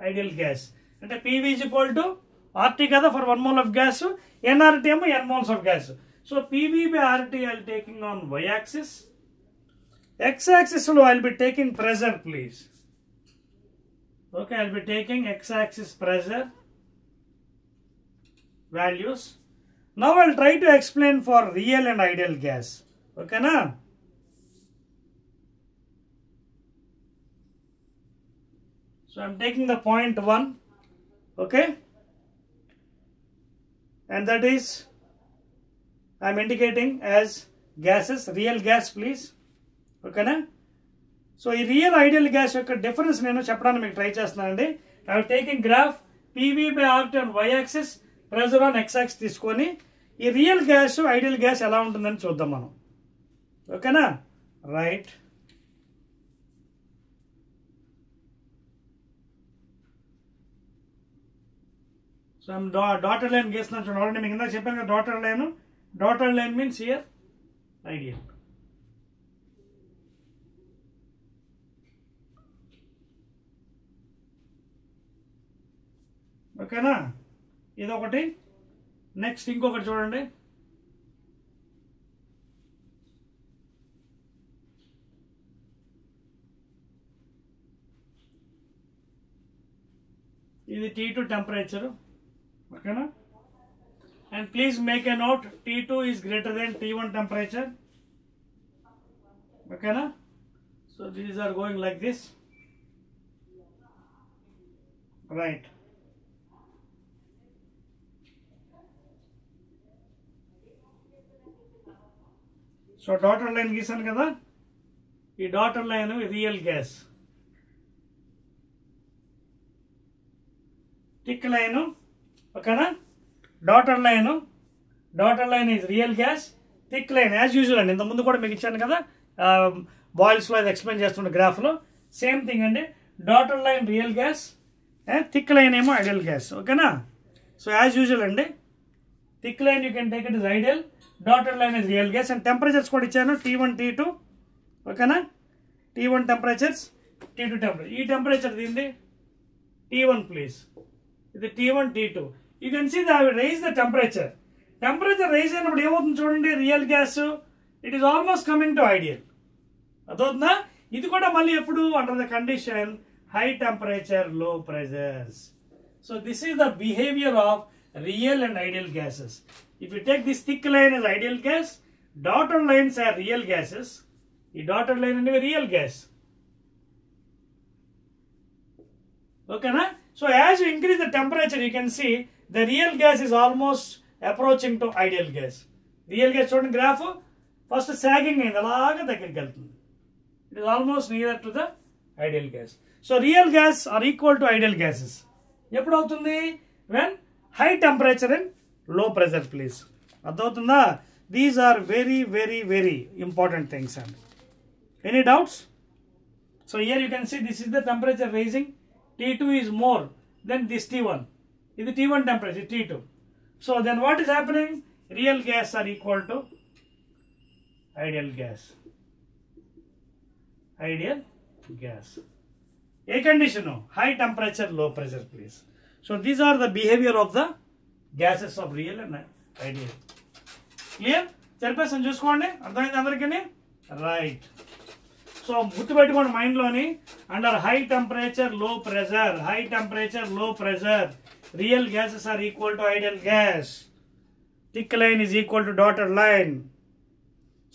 ideal gas. అంటే PV is equal to RT కదా for 1 mole of gas, nRT ఏమో n moles of gas. So PV/RT I will taking on Y axis. X axis lo I will be taking pressure please. Okay, I will be taking X axis pressure values. Now I will try to explain for real and ideal gas. Okay na? So I am taking the point 1. Okay, and that is I am indicating as gases, real gas please. Okay na? So ఈ real ideal gas యొక్క difference నేను చెప్పడానికి మీకు try చేస్తున్నానండి. I have taking graph PV/RT on Y axis, pressure on X axis తీసుకొని ఈ real gas ideal gas ఎలా ఉంటుందని చూద్దాం మనం. ఓకేనా? Right. So I'm dotted line గీస్తున్నాను చూడండి. ఆల్రెడీ మీకు ఇందాక చెప్పాను కదా dotted line means here ideal. ఓకేనా? ఇదొకటి. నెక్స్ట్ ఇంకొకటి చూడండి. ఇది T2 టెంపరేచర్. ఓకేనా? And please make a note, T2 is greater than T1 temperature. ఓకేనా? So these are going like this. Right. So dotted line గీసాను కదా, ఈ dotted line real gas, thick line. ఓకేనా? Dotted line is real gas, thick line as usual అండి. ఇంతకుముందు కూడా మీకు ఇచ్చాను కదా బాయిల్స్లో, అది ఎక్స్ప్లెయిన్ చేస్తున్న గ్రాఫ్లో సేమ్ థింగ్ అండి. Daughter line real gas and thick line ఏమో ఐడియల్ గ్యాస్. ఓకేనా? సో యాజ్ యూజువల్ అండి, thick line you can take it is ideal, dotted line is real gas. And temperatures కూడా ఇచ్చాను, T1 T2. ఓకేనా? T1 temperatures, T2 temperature. ఈ temperature దీనిది T1 please, ఇది T1 T2. You can see the rise the temperature. Temperature rise అయినప్పుడు ఏమవుతుంది చూడండి, real gas it is almost coming to ideal. అదవుతుందా? ఇది కూడా మళ్ళీ ఎప్పుడు under the condition high temperature low pressures. So this is the behaviour of real and ideal gases. If you take this thick line as ideal gas, dotted lines are real gases. The dotted line is real gas. Okay na? So as you increase the temperature, you can see the real gas is almost approaching to ideal gas. Real gas చూడండి graph first sagging అయింది, అలాగా దగ్గరికి వెళ్తుంది. It is almost nearer to the ideal gas. So real gas are equal to ideal gases. ఎప్పుడు అవుతుంది? When high temperature and low pressure, please. అర్థమవుతుందా? These are very, very, very important things. Any doubts? So here you can see this is the temperature raising. T2 is more than this T1. This is T1 temperature, T2. So then what is happening? Real gas are equal to ideal gas. Ideal gas. A condition, no. High temperature, low pressure, please. So these are the behavior of the gases of real and ideal. Clear? Chairperson చూసుకోండి, అర్థమైంది అందరికీ? Right. So గుర్తుపెట్టుకోండి mind లోని, under high temperature low pressure, high temperature low pressure, real gases are equal to ideal gas. Thick line is equal to dotted line.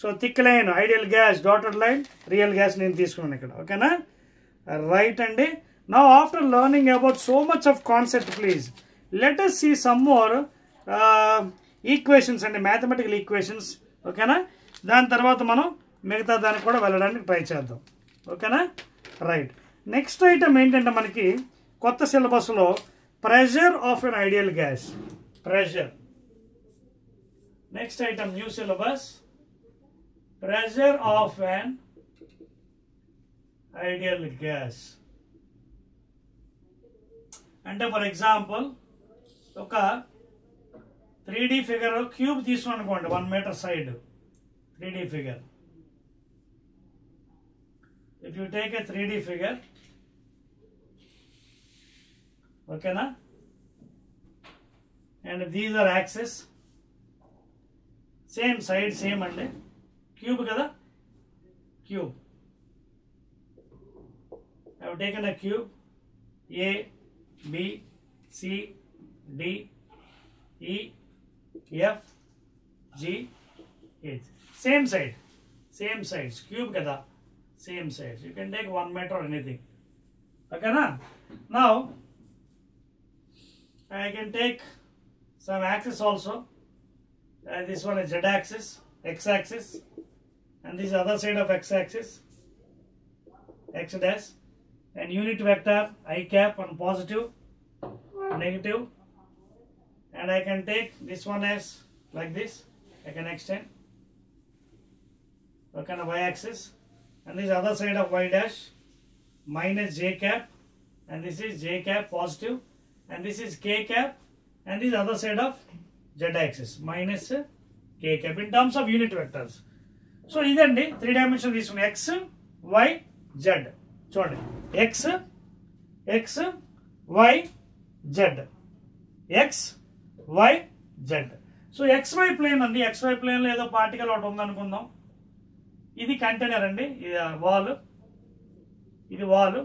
So thick line ideal gas, dotted line real gas నేను తీసుకున్నాను ఇక్కడ. ఓకేనా? Right అండి. Now after learning about so much of concept, please let us see some more equations అండి, mathematical equations. ఓకేనా? దాని తర్వాత మనం మిగతా దానికి కూడా వెళ్ళడానికి ట్రై చేద్దాం. ఓకేనా? రైట్. నెక్స్ట్ ఐటమ్ ఏంటంటే మనకి కొత్త సిలబస్లో pressure of N ideal gas. Pressure. Next item new syllabus, pressure of N ideal gas. అంటే ఫర్ ఎగ్జాంపుల్ ఒక 3D ఫిగర్ క్యూబ్ తీసుకుని అనుకోండి, 1 meter side 3D figure. If you take a 3D figure, okay na, and these are axes, same side, same ande, cube kada, cube. I have taken a cube, A, B, C, D, E, F, G, H. Same sides, cube kada, same sides. You can take 1 meter or anything. Okay na? Now I can take some axis also. This one is Z axis, X axis, and this is other side of X axis, X dash, and unit vector I cap on positive, negative, and I can take this one as like this. I can extend. Okay, na, y axis, and this other side of y dash minus j cap, and this is j cap positive, and this is k cap, and this other side of z axis minus k cap in terms of unit vectors. So idandi 3 dimension తీసుకుని x y z. చూడండి, x y z, x y z. So xy plane అండి. xy plane లో ఏదో particle ఒకటి ఉందనుకుందాం. ఇది container అండి, ఇది వాల్, ఇది వాల్.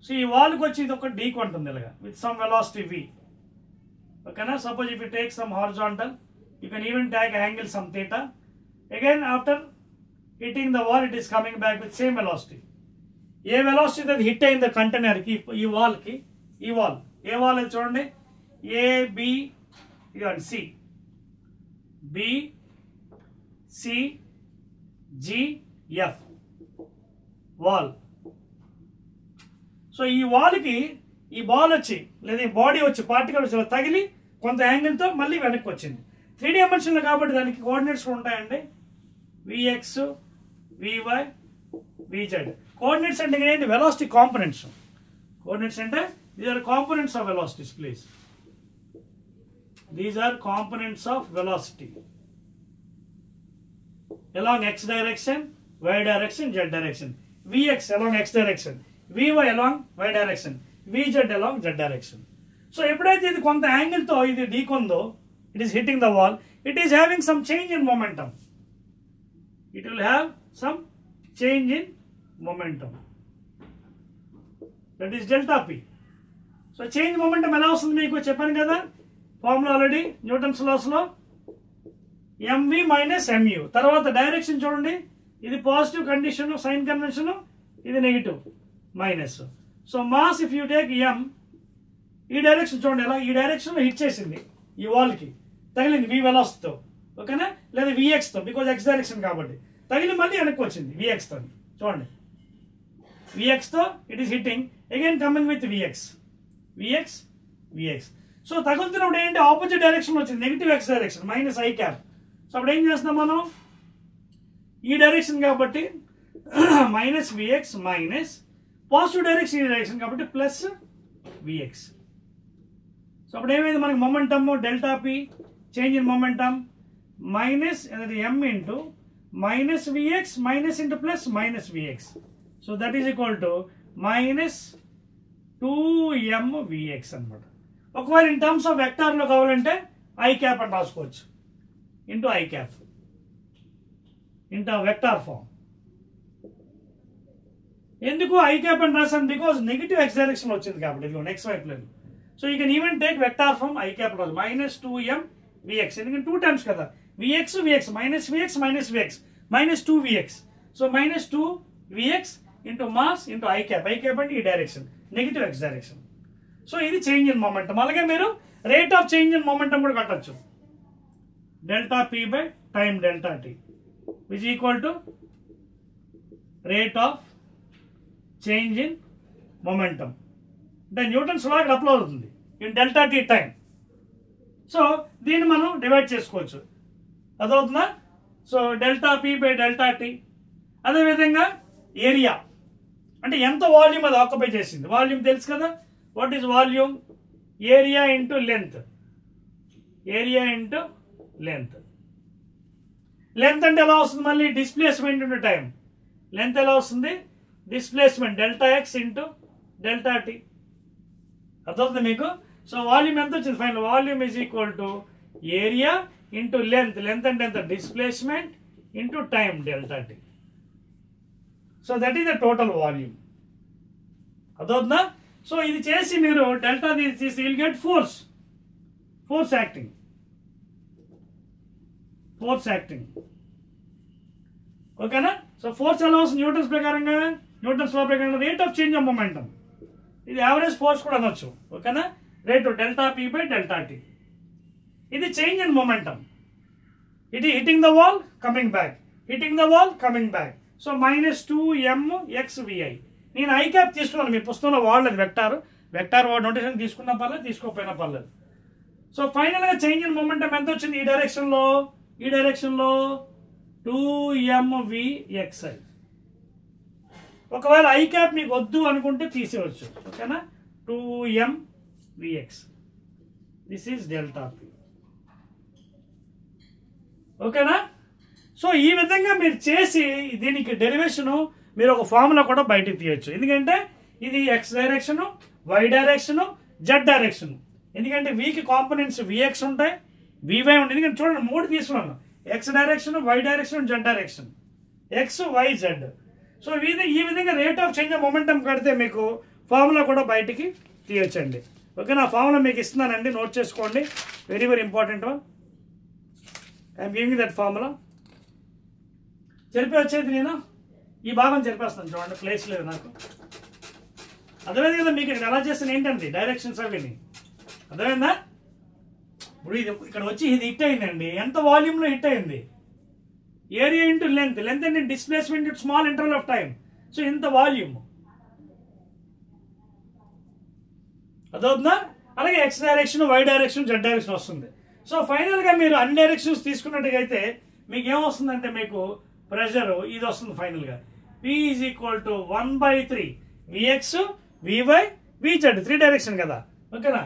సో ఈ వాల్కి వచ్చి ఇది ఒక డీక్ ఉంటుంది ఇలాగా విత్ సమ్ వెలాసిటీ v. ఓకేనా? Suppose if you take some horizontal, you can even take angle sum theta. Again after hitting the wall it is coming back with same velocity. A velocity అది hit అయింది కంటైనర్కి, ఈ వాల్కి, ఈ wall ఏ wall అది చూడండి, AB ఇదిగోండి, C, B, C, G, F wall. So ఈ వాల్కి ఈ బాల్ వచ్చి లేదా ఈ బాడీ వచ్చి పార్టికల్ వచ్చి తగిలి కొంత యాంగిల్తో మళ్ళీ వెనక్కి వచ్చింది. 3 dimensionలో కాబట్టి దానికి కోఆర్డినేట్స్ ఉంటాయండి, Vx, Vy, Vz. కోఆర్డినేట్స్ అంటే ఏంటి? Velocity components. కోఆర్డినేట్స్ అంటే these are components of velocities. Please, these are components of velocity along x direction, y direction, z direction. Vx along x direction, Vy along y direction, Vz along z direction. So ఎప్పుడైతే ఇది కొంత angle తో ఇది ఢీకొందో, it is hitting the wall, it is having some change in momentum. It will have some change in momentum. That is delta p. So change momentum ఎలా వస్తుంది మీకు చెప్పాను కదా ఫార్ములా ఆల్రెడీ, న్యూటన్స్ లాస్ లో mv minus mu. తర్వాత direction చూడండి, ఇది positive condition sign convention, ఇది negative minus. So mass if you take m, ఈ డైరెక్షన్ చూడండి ఎలా ఈ డైరెక్షన్లో హిట్ చేసింది, ఈ వాల్కి తగిలింది v వెలాసిటీతో, ఓకేనా, లేదా vxతో, బికాజ్ x డైరెక్షన్ కాబట్టి తగిలి మళ్ళీ వెనక్కి వచ్చింది vxతో. చూడండి vxతో it is hitting again coming with vx. So తగులుతున్నప్పుడు ఏంటి, ఆపోజిట్ డైరెక్షన్ వచ్చింది, negative x direction minus i cap. So అప్పుడు ఏం చేస్తాం మనం, ఈ డైరెక్షన్ కాబట్టి minus vx minus positive direction ఈ డైరెక్షన్ కాబట్టి ప్లస్ vx. సో అప్పుడు ఏమైంది మనకి momentum delta P change in momentum minus m into minus vx minus into plus minus vx. So that is equal to minus 2m vx అనమాట. ఒకవేళ in terms of వెక్టార్లో కావాలంటే I cap అని రాసుకోవచ్చు, into i cap into vector form. ఎందుకు i cap అని రాసాను, because negative x direction వచ్చింది కాబట్టి ఇది నెక్స్ట్ వైపు లేదు. So you can even take vector form i cap రాదు మైనస్ 2m vx, ఎందుకంటే 2 టైమ్స్ కదా, vx minus vx minus 2vx. So minus 2vx into mass into i cap అంటే ఈ direction negative x direction. So ఇది change in momentum. అలాగే మీరు rate of change in momentum కూడా కట్టచ్చు, delta P by time delta t which equal to rate of change in momentum. అంటే Newton's law ఇక్కడ apply అవుతుంది in delta T time. So దీన్ని మనం డివైడ్ చేసుకోవచ్చు, అదవుతుందా. So delta P by delta T. అదేవిధంగా ఏరియా అంటే ఎంత వాల్యూమ్ అది ఆక్యుపై చేసింది, వాల్యూమ్ తెలుసు కదా, what is volume, area into length, length అంటే ఎలా వస్తుంది మళ్ళీ డిస్ప్లేస్మెంట్ ఇంటూ టైం. లెంత్ ఎలా వస్తుంది, displacement delta X into delta T. అర్థమవుతుంది మీకు. సో వాల్యూమ్ ఎంత వచ్చింది final, volume is equal to area into length అంటే ఎంత, displacement into time delta T. So that is the total volume. అర్థమవుతుందా. So ఇది చేసి మీరు డెల్టా తీసి విల్ గెట్ ఫోర్స్ యాక్టింగ్. ఓకేనా. సో ఫోర్స్ ఎలా వస్తుంది న్యూటన్స్ లా ప్రకారంగా rate of change of momentum. ఇది యావరేజ్ ఫోర్స్ కూడా అనొచ్చు, ఓకేనా. Rate delta P by delta tea. ఇది చేంజ్ ఇన్ మొమెంటం. ఇది hitting the wall coming back. So minus 2mxvi. నేను ఐ క్యాప్ తీసుకున్నాను, మీ పుస్తకంలో వాడలేదు వెక్టార్ నోటేషన్ తీసుకున్నా పర్లేదు, తీసుకోకపోయినా పర్లేదు. సో ఫైనల్గా చేంజ్ ఇన్ మొమెంటం ఎంత వచ్చింది, ఈ డైరెక్షన్లో 2mvxi. ఒకవేళ ఐ క్యాప్ మీకు వద్దు అనుకుంటే తీసేవచ్చు, ఓకేనా. 2mvx, this is delta P, ఓకేనా. సో ఈ విధంగా మీరు చేసి దీనికి డెరివేషన్ మీరు ఒక ఫార్ములా కూడా బయటికి తీయచ్చు. ఎందుకంటే ఇది x direction, y direction, z direction. ఎందుకంటే వీకి కాంపోనెంట్స్ విఎక్స్ ఉంటాయి, వివై ఉంటాయి. ఎందుకంటే చూడండి 3 తీసుకున్నాను, x direction, y direction, z direction, x y z. So ఈ విధంగా rate of change of momentum కడితే మీకు ఫార్ములా కూడా బయటికి తీయొచ్చండి. ఓకే, నా ఫార్ములా మీకు ఇస్తున్నానండి, నోట్ చేసుకోండి, very very important one. I'm giving that formula. చెప్పి వచ్చేది నేను ఈ భాగం చెప్పేస్తాను, చూడండి ప్లేస్ లేదు నాకు. అర్థమైంది కదా మీకు. ఇక్కడ ఎలా చేస్తాను ఏంటండి డైరెక్షన్స్ అవిని, అర్థమైందా. ఇప్పుడు ఇది ఇక్కడ వచ్చి ఇది హిట్ అయిందండి, ఎంత వాల్యూమ్లో హిట్ అయింది, ఏరియా ఇంటూ లెంత్ అంటే displacement into small interval of time. So ఇంత వాల్యూమ్, అదవుతుందా. అలాగే x direction, y direction, z direction వస్తుంది. సో ఫైనల్గా మీరు అన్ని డైరెక్షన్స్ తీసుకున్నట్టుగైతే మీకు ఏమొస్తుందంటే మీకు ప్రెషర్ ఇది వస్తుంది ఫైనల్గా. P is equal to 1/3 Vx Vy Vz, 3 direction కదా, ఓకేనా.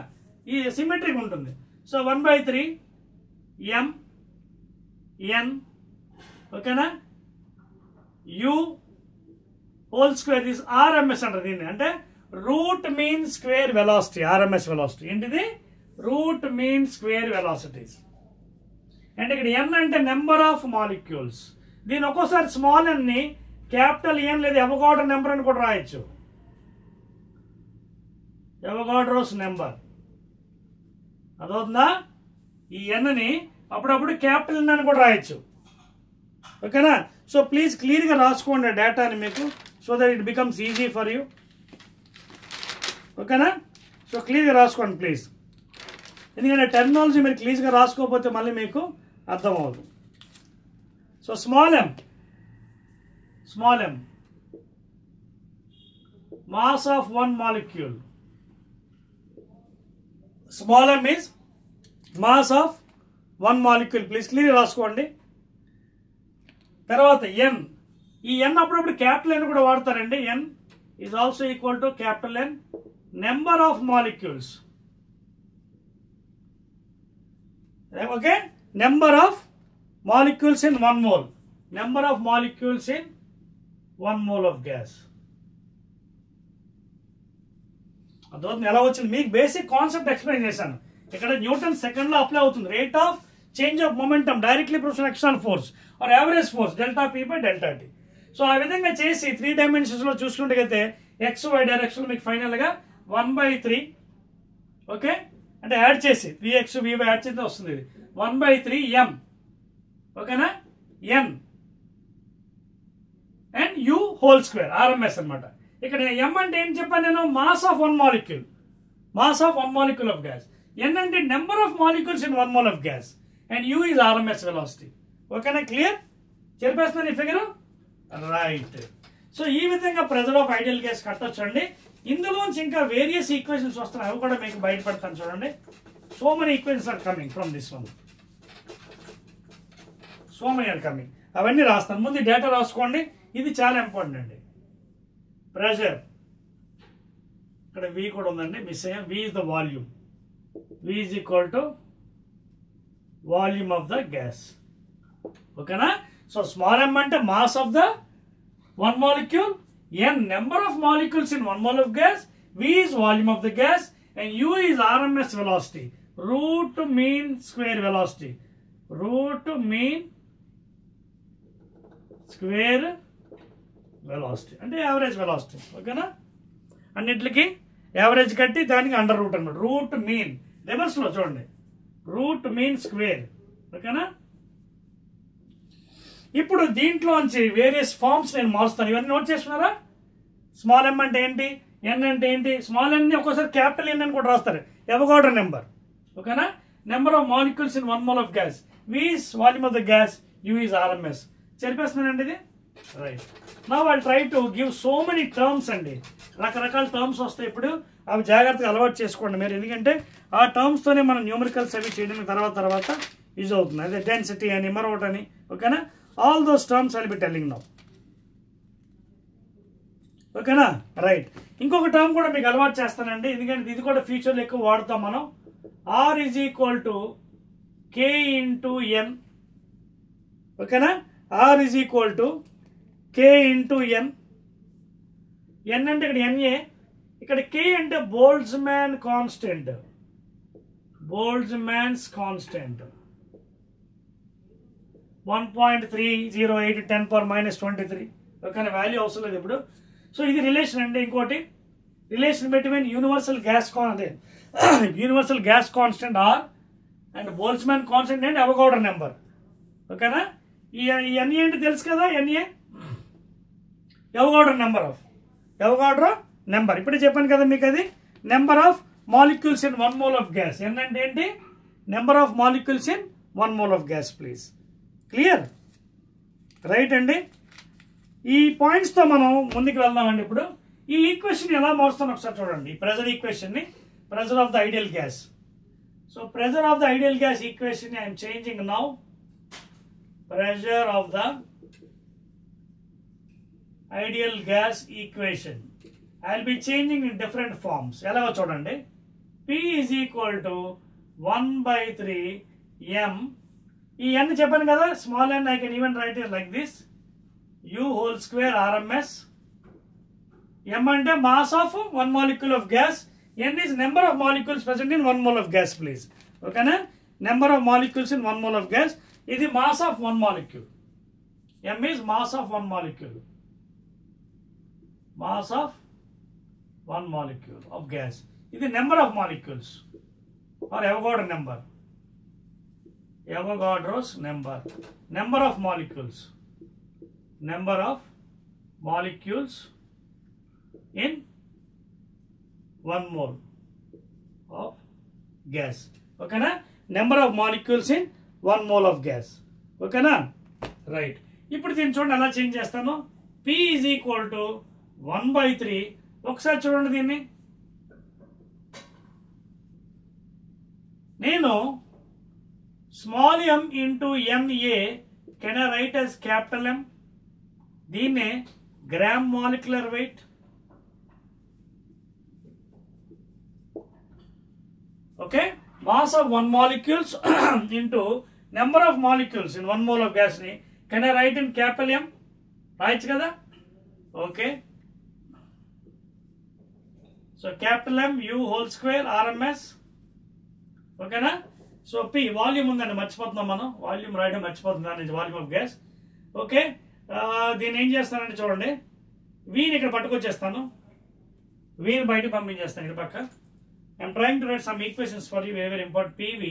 ఈ సిమెట్రిక్ ఉంటుంది. సో 1/3 M N, ఓకేనా, U whole square. This RMS అంటారు దీన్ని, అంటే route mean square velocity, RMS velocity. ఏంటిది, రూట్ మీన్ స్క్వేర్ వెలాసిటీస్. అంటే ఇక్కడ N అంటే నెంబర్ ఆఫ్ మాలిక్యూల్స్. దీని ఒక్కోసారి స్మాల్ n ని క్యాపిటల్ N లేదా అవగాడ్రో నెంబర్ అని కూడా రాయొచ్చు, అవగాడ్రోస్ నెంబర్. అదవుతుందా. ఈ n ని అప్పుడప్పుడు క్యాపిటల్ N అని కూడా రాయొచ్చు, ఓకేనా. సో ప్లీజ్ క్లియర్గా రాసుకోండి డేటాని మీకు, so that it becomes easy for you, ఓకేనా. సో క్లియర్గా రాసుకోండి ప్లీజ్, ఎందుకంటే టెర్మినాలజీ మీరు క్లియర్గా రాసుకోకపోతే మళ్ళీ మీకు అర్థం అవ్వదు. So small m mass of one molecule. Small m is mass of one molecule. Please clearly రాసుకోండి. తర్వాత n, ఈ n అప్పుడప్పుడు క్యాపిటల్ n కూడా వాడతారండి. n is also equal to capital N, number of molecules. Okay, number of molecules in 1 mole, number of molecules in 1 mole of gas. అదొద్దు ఎలా వచ్చింది మీకు basic concept explain చేశాను. ఇక్కడ న్యూటన్ సెకండ్ లో apply అవుతుంది. Rate of change of momentum directly proportional external force or average force delta P by delta t. So ఆ విధంగా చేసి 3 డైమెన్షన్స్ లో చూసుకుంటే ఎక్స్ వై డైరెక్షన్ మీకు ఫైనల్ గా 1/3, ఓకే, అంటే యాడ్ చేసి విఎక్స్ వివై యాడ్ చేస్తే వస్తుంది ఇది 1/3 m, ఓకేనా, n and u whole square RMS అనమాట. ఇక్కడ m అంటే ఏం చెప్పాను నేను, mass of one molecule, mass of one molecule of gas. n అంటే number of molecules in 1 mole of gas and u is RMS velocity. ఓకేనా, clear? చెప్పేస్తున్నాను ఈ ఫిగర్, రైట్. సో ఈ విధంగా ప్రెజర్ ఆఫ్ ఐడియల్ గ్యాస్ కట్టొచ్చండి. ఇందులోంచి ఇంకా various equations వస్తున్నాయి, అవి కూడా మీకు బయటపడతాను చూడండి. So many equations are coming from this one, so many are coming. అవన్నీ రాస్తాను, ముందు డేటా రాసుకోండి, ఇది చాలా ఇంపార్టెంట్ అండి. ప్రెషర్ ఇక్కడ V కూడా ఉందండి, మిస్ అయ్యాం. V is the volume, V is equal to volume of the gas. ఓకేనా? సో స్మాల్ m అంటే mass of the one molecule, n number of molecules in 1 mole of gas, V is volume of the gas and U is RMS velocity, root mean square velocity, root mean square velocity అంటే average velocity. ఓకేనా, అన్నిటికి average కట్టి దానికి under root అన్నమాట. Root mean reverse లో చూడండి, route mean square. ఓకేనా, ఇప్పుడు దీంట్లోంచి వేరియస్ ఫార్మ్స్ నేను మారుస్తాను, ఇవన్నీ నోట్ చేసుకున్నారా? స్మాల్ m అంటే ఏంటి, n అంటే ఏంటి, స్మాల్ n ని ఒక్కోసారి క్యాపిటల్ n అని కూడా రాస్తారు, ఎవగాడ్రో నెంబర్. ఓకేనా, number of molecules in 1 mole of gas, V is volume of the gas, U is RMS. చెప్పేస్తున్నానండి ఇది, right. Now I try to give so many terms అండి, రకరకాల terms వస్తాయి. ఇప్పుడు అవి జాగ్రత్తగా అలవాటు చేసుకోండి మీరు, ఎందుకంటే ఆ టర్మ్స్ తోనే మనం న్యూమరికల్స్ అవి చేయడానికి తర్వాత యూజ్ అవుతుంది. అదే డెన్సిటీ అని మరొకటి అని. ఓకేనా, all those terms I will B telling now. ఓకేనా, రైట్. ఇంకొక టర్మ్ కూడా మీకు అలవాటు చేస్తానండి, ఎందుకంటే ఇది కూడా ఫ్యూచర్లో ఎక్కువ వాడతాం మనం. R is equal to K into N. ఓకేనా, R is equal to K into N. N అంటే ఇక్కడ NA, ఇక్కడ K అంటే బోల్ట్జ్మాన్ కాన్స్టెంట్, బోల్ట్జ్మాన్స్ కాన్స్టెంట్ 1.308 10⁻⁻23. ఓకేనా, వాల్యూ అవసరం లేదు ఇప్పుడు. సో ఇది రిలేషన్ అండి. ఇంకోటి relation between universal gas universal gas constant R and Boltzmann constant and Avogadro number. ఓకేనా, ఈ NA అంటే తెలుసు కదా, NA అవగాడ్రో నెంబర్. ఇప్పుడే చెప్పాను కదా మీకు, అది number of molecules in 1 mole of gas. N అంటే ఏంటి, number of molecules in 1 mole of gas. Please clear, right అండి. ఈ పాయింట్స్తో మనం ముందుకు వెళ్దామండి. ఇప్పుడు ఈ ఈక్వేషన్ ఎలా మారుస్తాను ఒకసారి చూడండి. ఈ ప్రెజర్ ఈక్వేషన్ని, pressure of the ideal gas. So pressure of the ideal gas equation I'm changing now. Pressure of the ideal gas equation I will be changing in different forms. ఎలాగో చూడండి, P is equal to 1/3 m. ఈ n చెప్పాను కదా, small n I can even write it like this, U whole square RMS. m అంటే mass of 1 molecule of gas, n is number of molecules present in 1 mole of gas. Please, ఓకేనా, number of molecules in 1 mole of gas. ఇది mass of 1 molecule, m is mass of 1 molecule, mass of 1 molecule of gas. ఇది number of molecules are Avogadro number, Avogadro's number, number of molecules in 1 mole. Gas. ఓకేనా, number of molecules in 1 mole of gas. ఓకేనా, right. ఇప్పుడు దీన్ని చూడండి ఎలా change చేస్తాను. P is equal to 1/3. ఒకసారి చూడండి దీన్ని. నేను small m into NA can I write as capital M. దీన్నే gram molecular weight. Okay, mass of 1 molecules into number of molecules in 1 mole of gas ని can I write in capital M. రాయొచ్చు కదా. Okay, so capital M U whole square RMS. ఓకేనా, so P volume ఉందండి, మర్చిపోతున్నాం మనం, volume రాయడం మర్చిపోతున్నాం, volume of gas. Okay, దీన్ని ఏం చేస్తానంటే చూడండి, వీని ఇక్కడ పట్టుకొచ్చేస్తాను, వీని బయటకు పంపించేస్తాను ఇక్కడ పక్క. I'm trying to write some equations for you, very very important. PV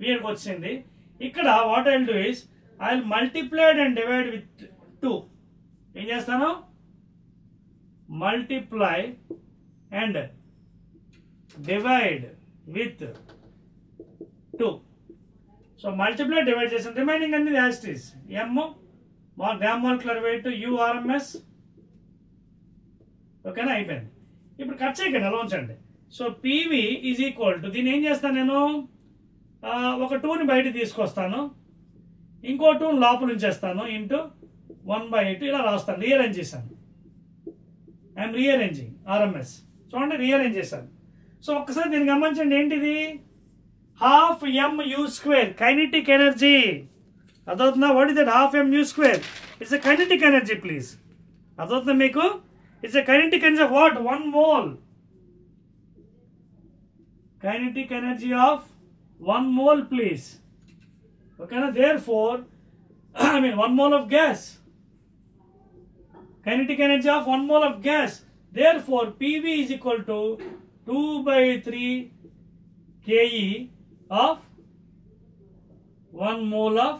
వీడికి వచ్చింది. ఇక్కడ what I will do is I will multiplied and divide with 2. ఏం చేస్తాను, multiply and divide with 2. So multiply divide చేసిన రిమైనింగ్ అన్ని as it is. M gram molecular wait, U RMS. ఓకేనా, అయిపోయింది. ఇప్పుడు కట్ చేయకండి, అలా ఉంచండి. So PV is equal to, దీన్ని ఏం చేస్తాను నేను, ఒక 2ని బయట తీసుకొస్తాను, ఇంకో 2ని లోపల ఉంచేస్తాను, ఇంటూ 1/8 ఇలా రాస్తాను. రీఅరేంజ్ చేశాను, ఐఎమ్ రీఅరేంజింగ్ RMS. చూడండి, రీఅరేంజ్ చేశాను. సో ఒక్కసారి దీన్ని గమనించండి, ఏంటిది, half mu square kinetic energy. అదవుతుందా? What is that half mu square? It's a kinetic energy, please. అదవుతుందా మీకు? It's a kinetic energy of what? 1 mole. Kinetic energy of 1 mole, please. Okay, na? Therefore, I mean 1 mole of gas. Kinetic energy of 1 mole of gas. Therefore, PV is equal to 2/3 KE of 1 mole of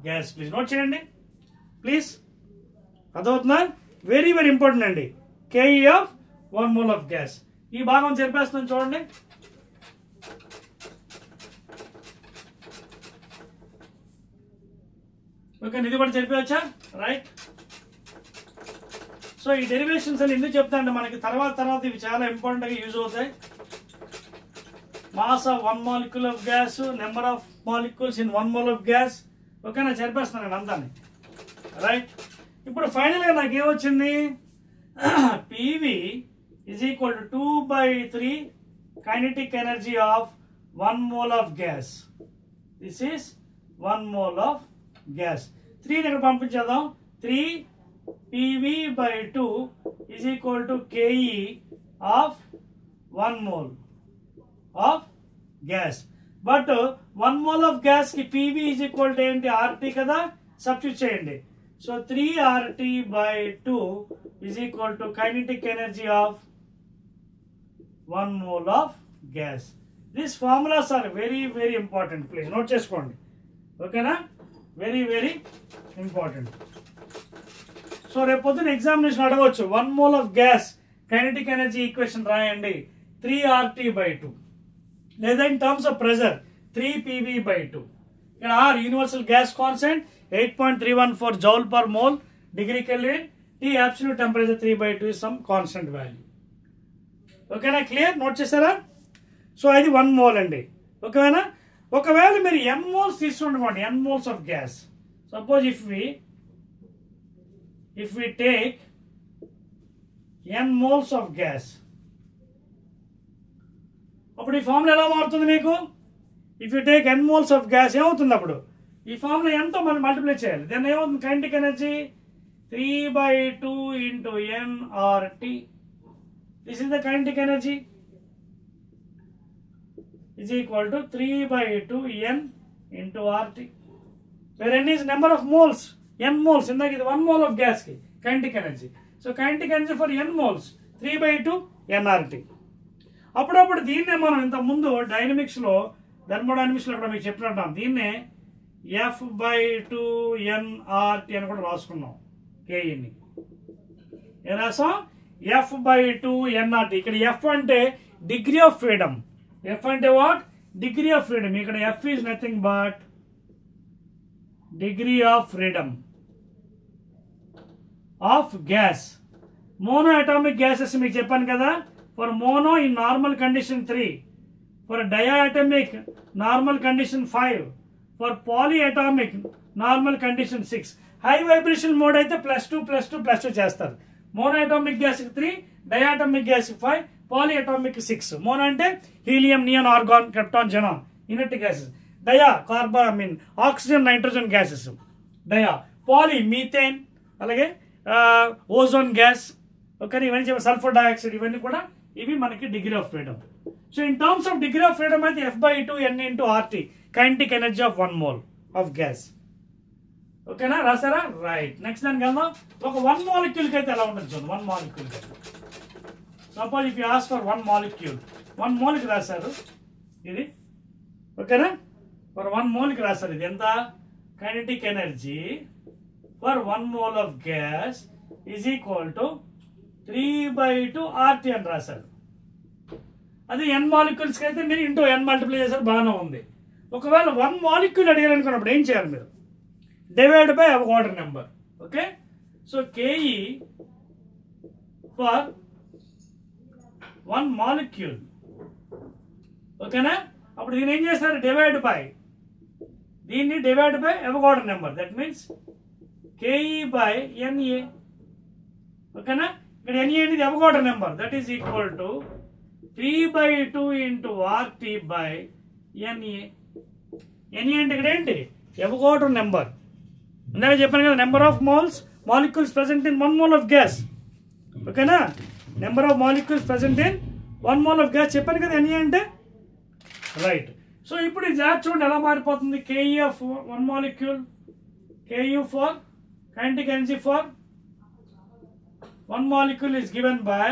gas. Please note చేయండి, please. అదవుతుందా? Very very important అండి. KE of 1 mole of gas. ఈ భాగం చెప్పేస్తున్నాను చూడండి. Okay, ఇది కూడా చెప్పవచ్చా? Right. So ఈ డెరివేషన్స్ అని ఎందుకు చెప్తా అంటే మనకి తర్వాత ఇవి చాలా ఇంపార్టెంట్గా యూజ్ అవుతాయి. Mass of 1 molecule of gas, number of molecules in 1 mole of gas. ఓకేనా, చెప్పేస్తున్నాను అంతాన్ని. రైట్. ఇప్పుడు ఫైనల్గా నాకు ఏమొచ్చింది, PV is equal to 2/3 kinetic energy of 1 mole of gas. This is 1 mole of gas. 3 ఇక్కడ పంపించేద్దాం. 3 PV/2 is equal to KE of 1 mole of gas. But 1 mole of gas ki PV is equal to ఏంటి, RT కదా, substitute చేయండి. So 3 RT/2 is equal to kinetic energy of 1 mole of gas. These formulas are very very important. Please note చేసుకోండి. ఓకేనా, very very important. So రేపు పొద్దున examination అడగవచ్చు, 1 mole of gas kinetic energy equation రాయండి, 3 RT/2. లేదా in terms of pressure 3 PV/2. ఇక్కడ R universal gas constant 8.314 joule per mole degree Kelvin. T absolute temperature 3/2 is some constant value. ఓకేనా, clear? Note చేస్తారా? So అది 1 mole అండి. ఓకేనా, ఒకవేళ మీరు n moles తీసుకోండి, n moles of gas. Suppose if we take n moles of gas, అప్పుడు ఈ ఫార్ములా ఎలా మారుతుంది మీకు? If you take n moles of gas ఏమవుతుంది? అప్పుడు ఈ ఫార్ములా ఎంతో మనం మల్టిప్లై చేయాలి. దెన్ ఏమవుతుంది? Kinetic energy 3/2 into nRT. This is the kinetic energy is equal to 3/2 n into RT, where n is number of moles. n moles ఇందాక ఇది 1 mole of gas కి kinetic energy. So kinetic energy for n moles 3/2 nRT. అప్పుడప్పుడు దీన్నే మనం ఇంత ముందు dynamics లో, thermodynamics లో కూడా మీకు చెప్పినట్టు దీన్నే F/2 nRT అని కూడా రాసుకున్నాం. కేఈని ఏం రాసాం? F/2 nRT. ఇక్కడ F అంటే డిగ్రీ ఆఫ్ ఫ్రీడమ్. F అంటే వాట్? Degree of freedom. ఇక్కడ F is nothing but degree of freedom of gas. Mono atomic gases మీకు చెప్పాను కదా, for mono in normal condition 3, for diatomic normal condition 5, for polyatomic normal condition 6. High vibration mode అయితే +2 చేస్తారు. Mono atomic gas 3, diatomic gas 5, polyatomic 6. Mono అంటే helium, neon, argon, krypton, xenon inert gases. డయా oxygen, nitrogen gases డయా. Poly methane, అలాగే ozone gas, okay, ఇవన్నీ చెప్పి sulphur dioxide, ఇవన్నీ కూడా ఇవి మనకి degree of freedom. So in terms of degree of freedom అయితే F/2 N into RT kinetic energy of 1 mole of gas. ఓకేనా, రాసారా? Right. Next దానికి వెళ్దాం. ఒక 1 molecule కి అయితే ఎలా ఉంటుంది చూడండి. 1 molecule కి suppose if you ask for 1 molecule, 1 mole కి రాశారు ఇది. ఓకేనా, ఫర్ 1 mole కి రాశారు ఇది ఎంత kinetic energy for 1 mole of gas is equal to 3/2 RT అని రాశారు. అది n molecules కి అయితే మీరు ఇంటూ n మల్టిప్లై చేశారు, బాగానే ఉంది. ఒకవేళ 1 molecule అడిగారు అనుకున్నప్పుడు ఏం చేయాలి మీరు? Divide by Avogadro number. Okay, so KE for 1 molecule. ఓకేనా, అప్పుడు దీన్ని ఏం చేస్తారు? Divide by Avogadro number. That means KE by NA. ఓకేనా, ఇక్కడ NA అనేది Avogadro number. That is equal to 3/2 into RT by NA. NA అంటే ఇక్కడ ఏంటి? Avogadro number. ఇందాక చెప్పాను కదా, number of molecules present in 1 mole of gas. ఓకేనా, number of molecules present in 1 mole of gas చెప్పాను కదా NA అంటే. రైట్. సో ఇప్పుడు ఈ జాబ్ చూడండి ఎలా మారిపోతుంది. KE of 1 molecule, KU for kinetic energy for 1 molecule is given by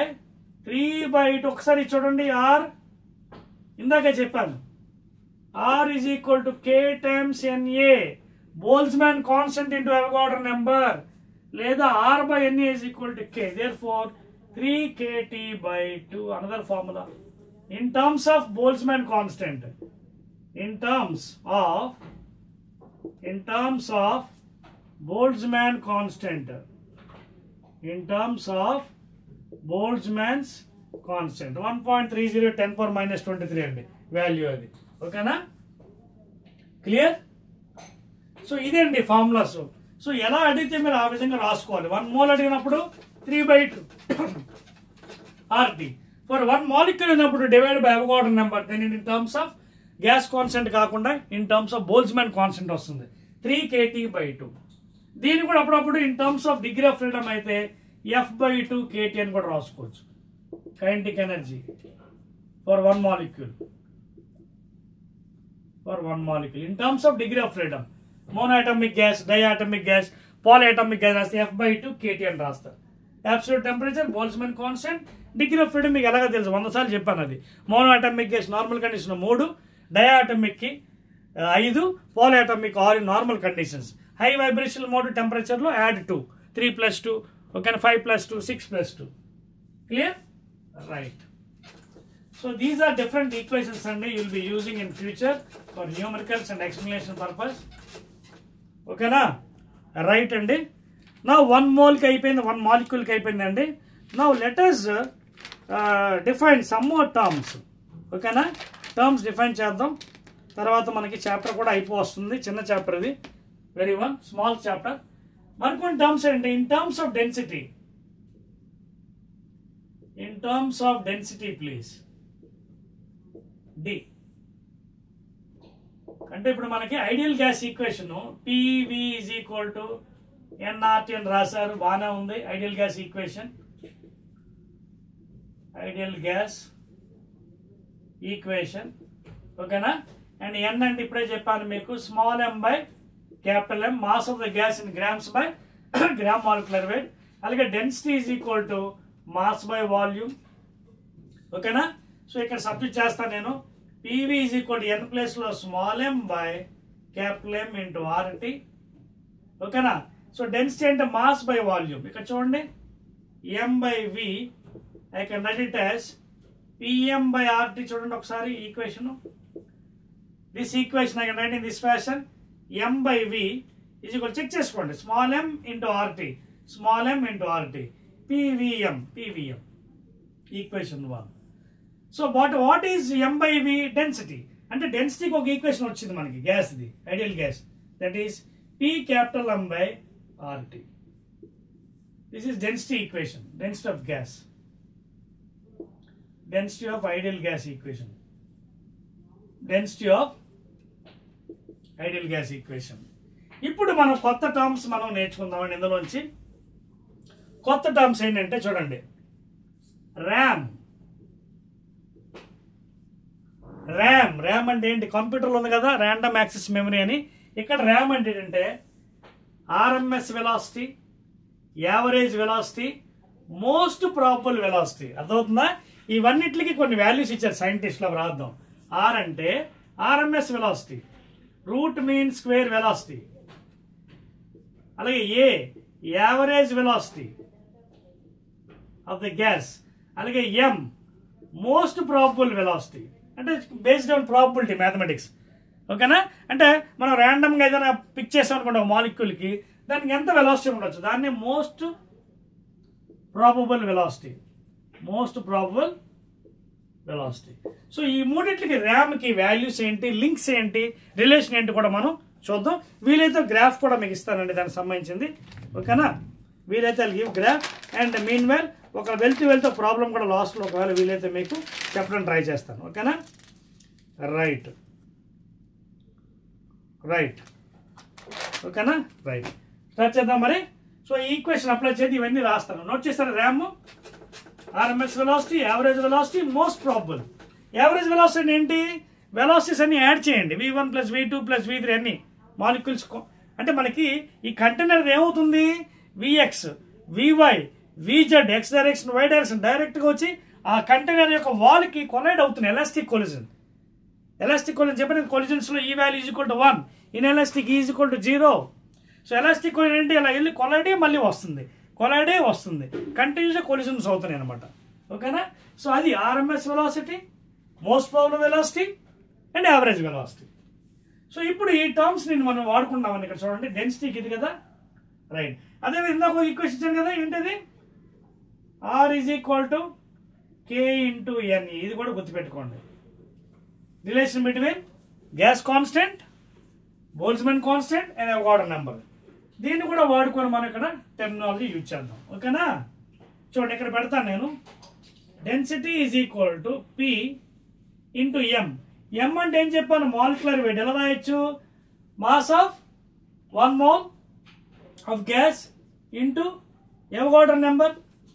3/2. ఒకసారి చూడండి, R ఇందాక చెప్పాను, R is equal to K times NA, Boltzmann constant into Avogadro number, లేదా R by NA is equal to K. Therefore 3kT/2. Another formula in terms of Boltzmann constant, in terms of Boltzmann constant, in terms of Boltzmann's constant 1.30 10⁻⁻23 అండి value అది. ఓకేనా, clear? So ఇదేండి formulas. So ఎలా అడిగితే మీరు ఆ విధంగా రాసుకోవాలి. 1 mole అడిగినప్పుడు 3/2 RT. ఫర్ 1 molecule అయినప్పుడు divide by Avogadro number. Then in terms of gas constant కాకుండా in terms of Boltzmann constant వస్తుంది 3kT/2. దీన్ని కూడా అప్పుడప్పుడు in terms of degree of freedom అయితే F/2 KT అని కూడా రాసుకోవచ్చు. Kinetic energy for 1 molecule, in terms of degree of freedom. Monoatomic gas, diatomic gas, polyatomic gas రాస్తే F/2 KT అని రాస్తారు. Absolute temperature, Boltzmann constant, degree of freedom మీకు ఎలాగో తెలుసు, 100 సార్లు చెప్పాను. అది monoatomic gas normal condition 3, diatomic కి 5, polyatomic 6 normal conditions. High vibration mode temperature లో యాడ్ 2, 3+2, ఓకేనా, 5+2, 6+2. Clear? Right. So these are different equations అండి you will be using in future for numericals and explanation purpose. ఓకేనా, right అండి. నా 1 mole కి అయిపోయింది, 1 molecule కి అయిపోయిందండి. Now let us define some more terms. ఓకేనా, టర్మ్స్ డిఫైన్ చేద్దాం. తర్వాత మనకి చాప్టర్ కూడా అయిపోతుంది. చిన్న చాప్టర్ ఇది, వెరీ స్మాల్ చాప్టర్. మరికొన్ని టర్మ్స్ ఏంటి? In terms of density, please. D అంటే ఇప్పుడు మనకి ideal gas equation PV is equal to nRT అని రాశారు, బాగానే ఉంది. ఐడియల్ గ్యాస్ ఈక్వేషన్, ఓకేనా. అండ్ n అంటే ఇప్పుడే చెప్పాను మీకు, small m by capital M, mass of the gas in grams by gram molecular weight. అలాగే density is equal to mass by volume. ఓకేనా, సో ఇక్కడ సబ్స్టిట్యూట్ చేస్తాను నేను. PV is equal to n place లో small m by capital M into RT. ఓకేనా, so density అంటే mass by volume. ఇక్కడ చూడండి, m/v, I can write it as PM/RT. చూడండి ఒకసారి equation. This equation I can write in this fashion m by v is equal, check చేసుకోండి, small m into rt, small m into rt, pvm equation 1. So what is m by v? Density. అంటే డెన్సిటీకి ఒక equation వచ్చింది మనకి గ్యాస్ది, ideal gas, that is p capital M by rt. This is density equation, density of gas, density of ideal gas equation, density of ideal gas equation. ఇప్పుడు మనం కొత్త terms మనం నేర్చుకుందామండి. ఇందులోంచి కొత్త టర్మ్స్ ఏంటంటే చూడండి, ర్యామ్. ర్యామ్ అంటే ఏంటి? కంప్యూటర్లో ఉంది కదా ర్యాండమ్ యాక్సెస్ మెమరీ అని. ఇక్కడ ర్యామ్ అంటే ఏంటంటే RMS velocity, average velocity, most probable velocity. అర్థమవుతుందా? ఇవన్నిటికి కొన్ని వాల్యూస్ ఇచ్చారు సైంటిస్ట్లో, రాద్దాం. ఆర్ అంటే RMS velocity, root mean square velocity, అలాగే A average velocity of the gas, అలాగే ఎం మోస్ట్ ప్రాబబుల్ వెలాసిటీ. అంటే బేస్డ్ ఆన్ ప్రాబబిలిటీ మ్యాథమెటిక్స్. ఓకేనా? అంటే మనం ర్యాండమ్గా ఏదైనా పిక్ చేసాం అనుకోండి ఒక మాలిక్యూల్కి, దానికి ఎంత వెలాసిటీ ఉండొచ్చు, దాన్ని most probable velocity, most probable velocity. So ఈ మూడింటికి ర్యామ్కి వాల్యూస్ ఏంటి, లింక్స్ ఏంటి, రిలేషన్ ఏంటి కూడా మనం చూద్దాం. వీలైతే గ్రాఫ్ కూడా మీకు ఇస్తానండి దానికి సంబంధించింది. ఓకేనా? వీలైతే give graph and mean well ఒక వెళ్తూ ప్రాబ్లం కూడా లాస్ట్లో ఒకవేళ వీలైతే మీకు చెప్పడం ట్రై చేస్తాను. ఓకేనా? రైట్. ఓకేనా? రైట్. స్టార్ట్ చేద్దాం మరి. సో ఈ ఈక్వేషన్ అప్లై చేసి ఇవన్నీ రాస్తాను, నోట్ చేస్తాను. RAM, RMS velocity, average velocity, most probable. Average velocity ఏంటి? వెలాసిటీస్ అన్ని యాడ్ చేయండి, v1 + v2 + v3 అన్ని మాలిక్యూల్స్. అంటే మనకి ఈ కంటైనర్ ఏమవుతుంది, vx, vy, vz, x direction, y direction డైరెక్ట్గా వచ్చి ఆ కంటైనర్ యొక్క వాల్కి కొలైడ్ అవుతుంది. Elastic collision. చెప్పిన కొలిజన్స్లో ఈ value is equal to 1, in elastic is equal to 0. So elastic collision ఏంటి? ఇలా వెళ్ళి కొలైడే మళ్ళీ వస్తుంది, కొలైడే వస్తుంది, కంటిన్యూస్గా కొలిజన్స్ అవుతున్నాయి అనమాట. ఓకేనా? సో అది RMS velocity, most probable velocity and average velocity. So ఇప్పుడు ఈ టర్మ్స్ నేను మనం వాడుకుంటామని ఇక్కడ చూడండి. డెన్సిటీకి ఇది కదా, రైట్. అదే ఇందాక ఈక్వేషన్ ఇచ్చాను కదా, ఏంటది? R is equal to K into N. ఇది కూడా గుర్తుపెట్టుకోండి. Relation between gas constant, Boltzmann constant and Avogadro number. దీన్ని కూడా వాడుకొని మనం ఇక్కడ టెర్మినాలజీ యూజ్ చేద్దాం. ఓకేనా? చూడండి ఇక్కడ పెడతాను నేను. Density is equal to P into M. M అంటే ఏం చెప్పాను? Molecular weight. ఎలా రాయొచ్చు? Mass of 1 mole of gas into Avogadro number.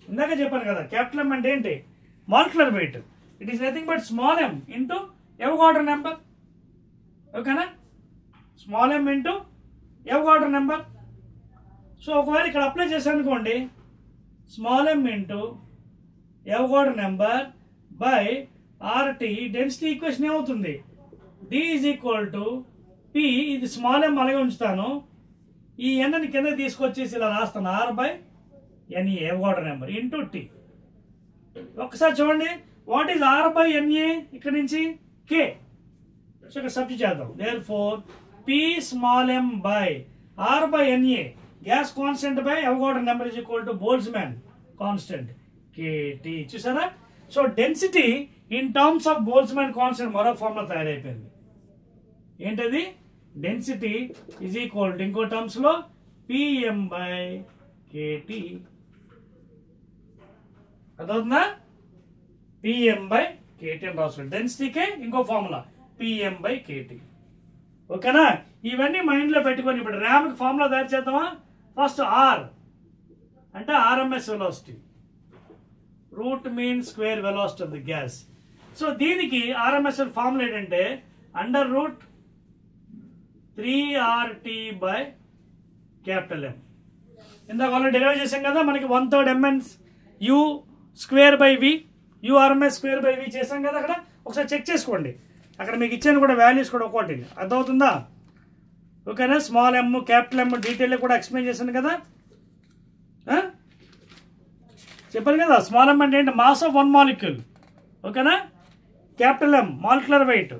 ఇందాక చెప్పాను కదా, క్యాపిటల్ ఎం అంటే ఏంటి? Molecular weight. It is nothing but small m into Avogadro number. ఓకేనా? Small m into Avogadro number. So ఒకవేళ ఇక్కడ అప్లై చేశాను అనుకోండి, small m into Avogadro number by RT. Density equation ఏమవుతుంది? D is equal to P. ఇది small m అలాగే ఉంచుతాను, ఈ ఎన్ని కింద తీసుకొచ్చేసి ఇలా రాస్తాను, R by NA Avogadro number into T. ఒక్కసారి చూడండి, what is R by NA? ఇక్కడ నుంచి కే. సో ఇక్కడ సబ్స్టిట్యూట్ చేద్దాం. Therefore P small m by R by NA, gas constant by Avogadro number is equal to Boltzmann constant KT. చూసారా? So density in terms of Boltzmann constant మరో formula తయారైపోయింది. ఏంటది? Density is equal to ఇంకో terms లో PM by KT. అదవుతుందా? PM by KT అని రాసుకోండి. డెన్సిటీకే ఇంకో ఫార్ములా పిఎం బై కేటీ. ఓకేనా? ఇవన్నీ మైండ్ లో పెట్టుకొని ఇప్పుడు ర్యామ్ కి ఫార్ములా తయారు చేద్దామా? ఫస్ట్ ఆర్ అంటే RMS velocity, root mean square velocity of the gas. So దీనికి ఆర్ఎంఎస్ ఫార్ములా ఏంటంటే √3RT బై క్యాపిటల్ ఎం. ఇందాక ఆల్రెడీ డెలివర్ చేసాం కదా, మనకి 1/3 mn u square by V, URMS square by V చేసాం కదా. అక్కడ ఒకసారి చెక్ చేసుకోండి, అక్కడ మీకు ఇచ్చాను కూడా వాల్యూస్ కూడా ఒకటి అర్థమవుతుందా? ఓకేనా? Small m, capital M detail కూడా ఎక్స్ప్లెయిన్ చేశాను కదా. చెప్పాను కదా, స్మాల్ ఎమ్ అంటే ఏంటి? Mass of 1 molecule. ఓకేనా? Capital M molecular weight,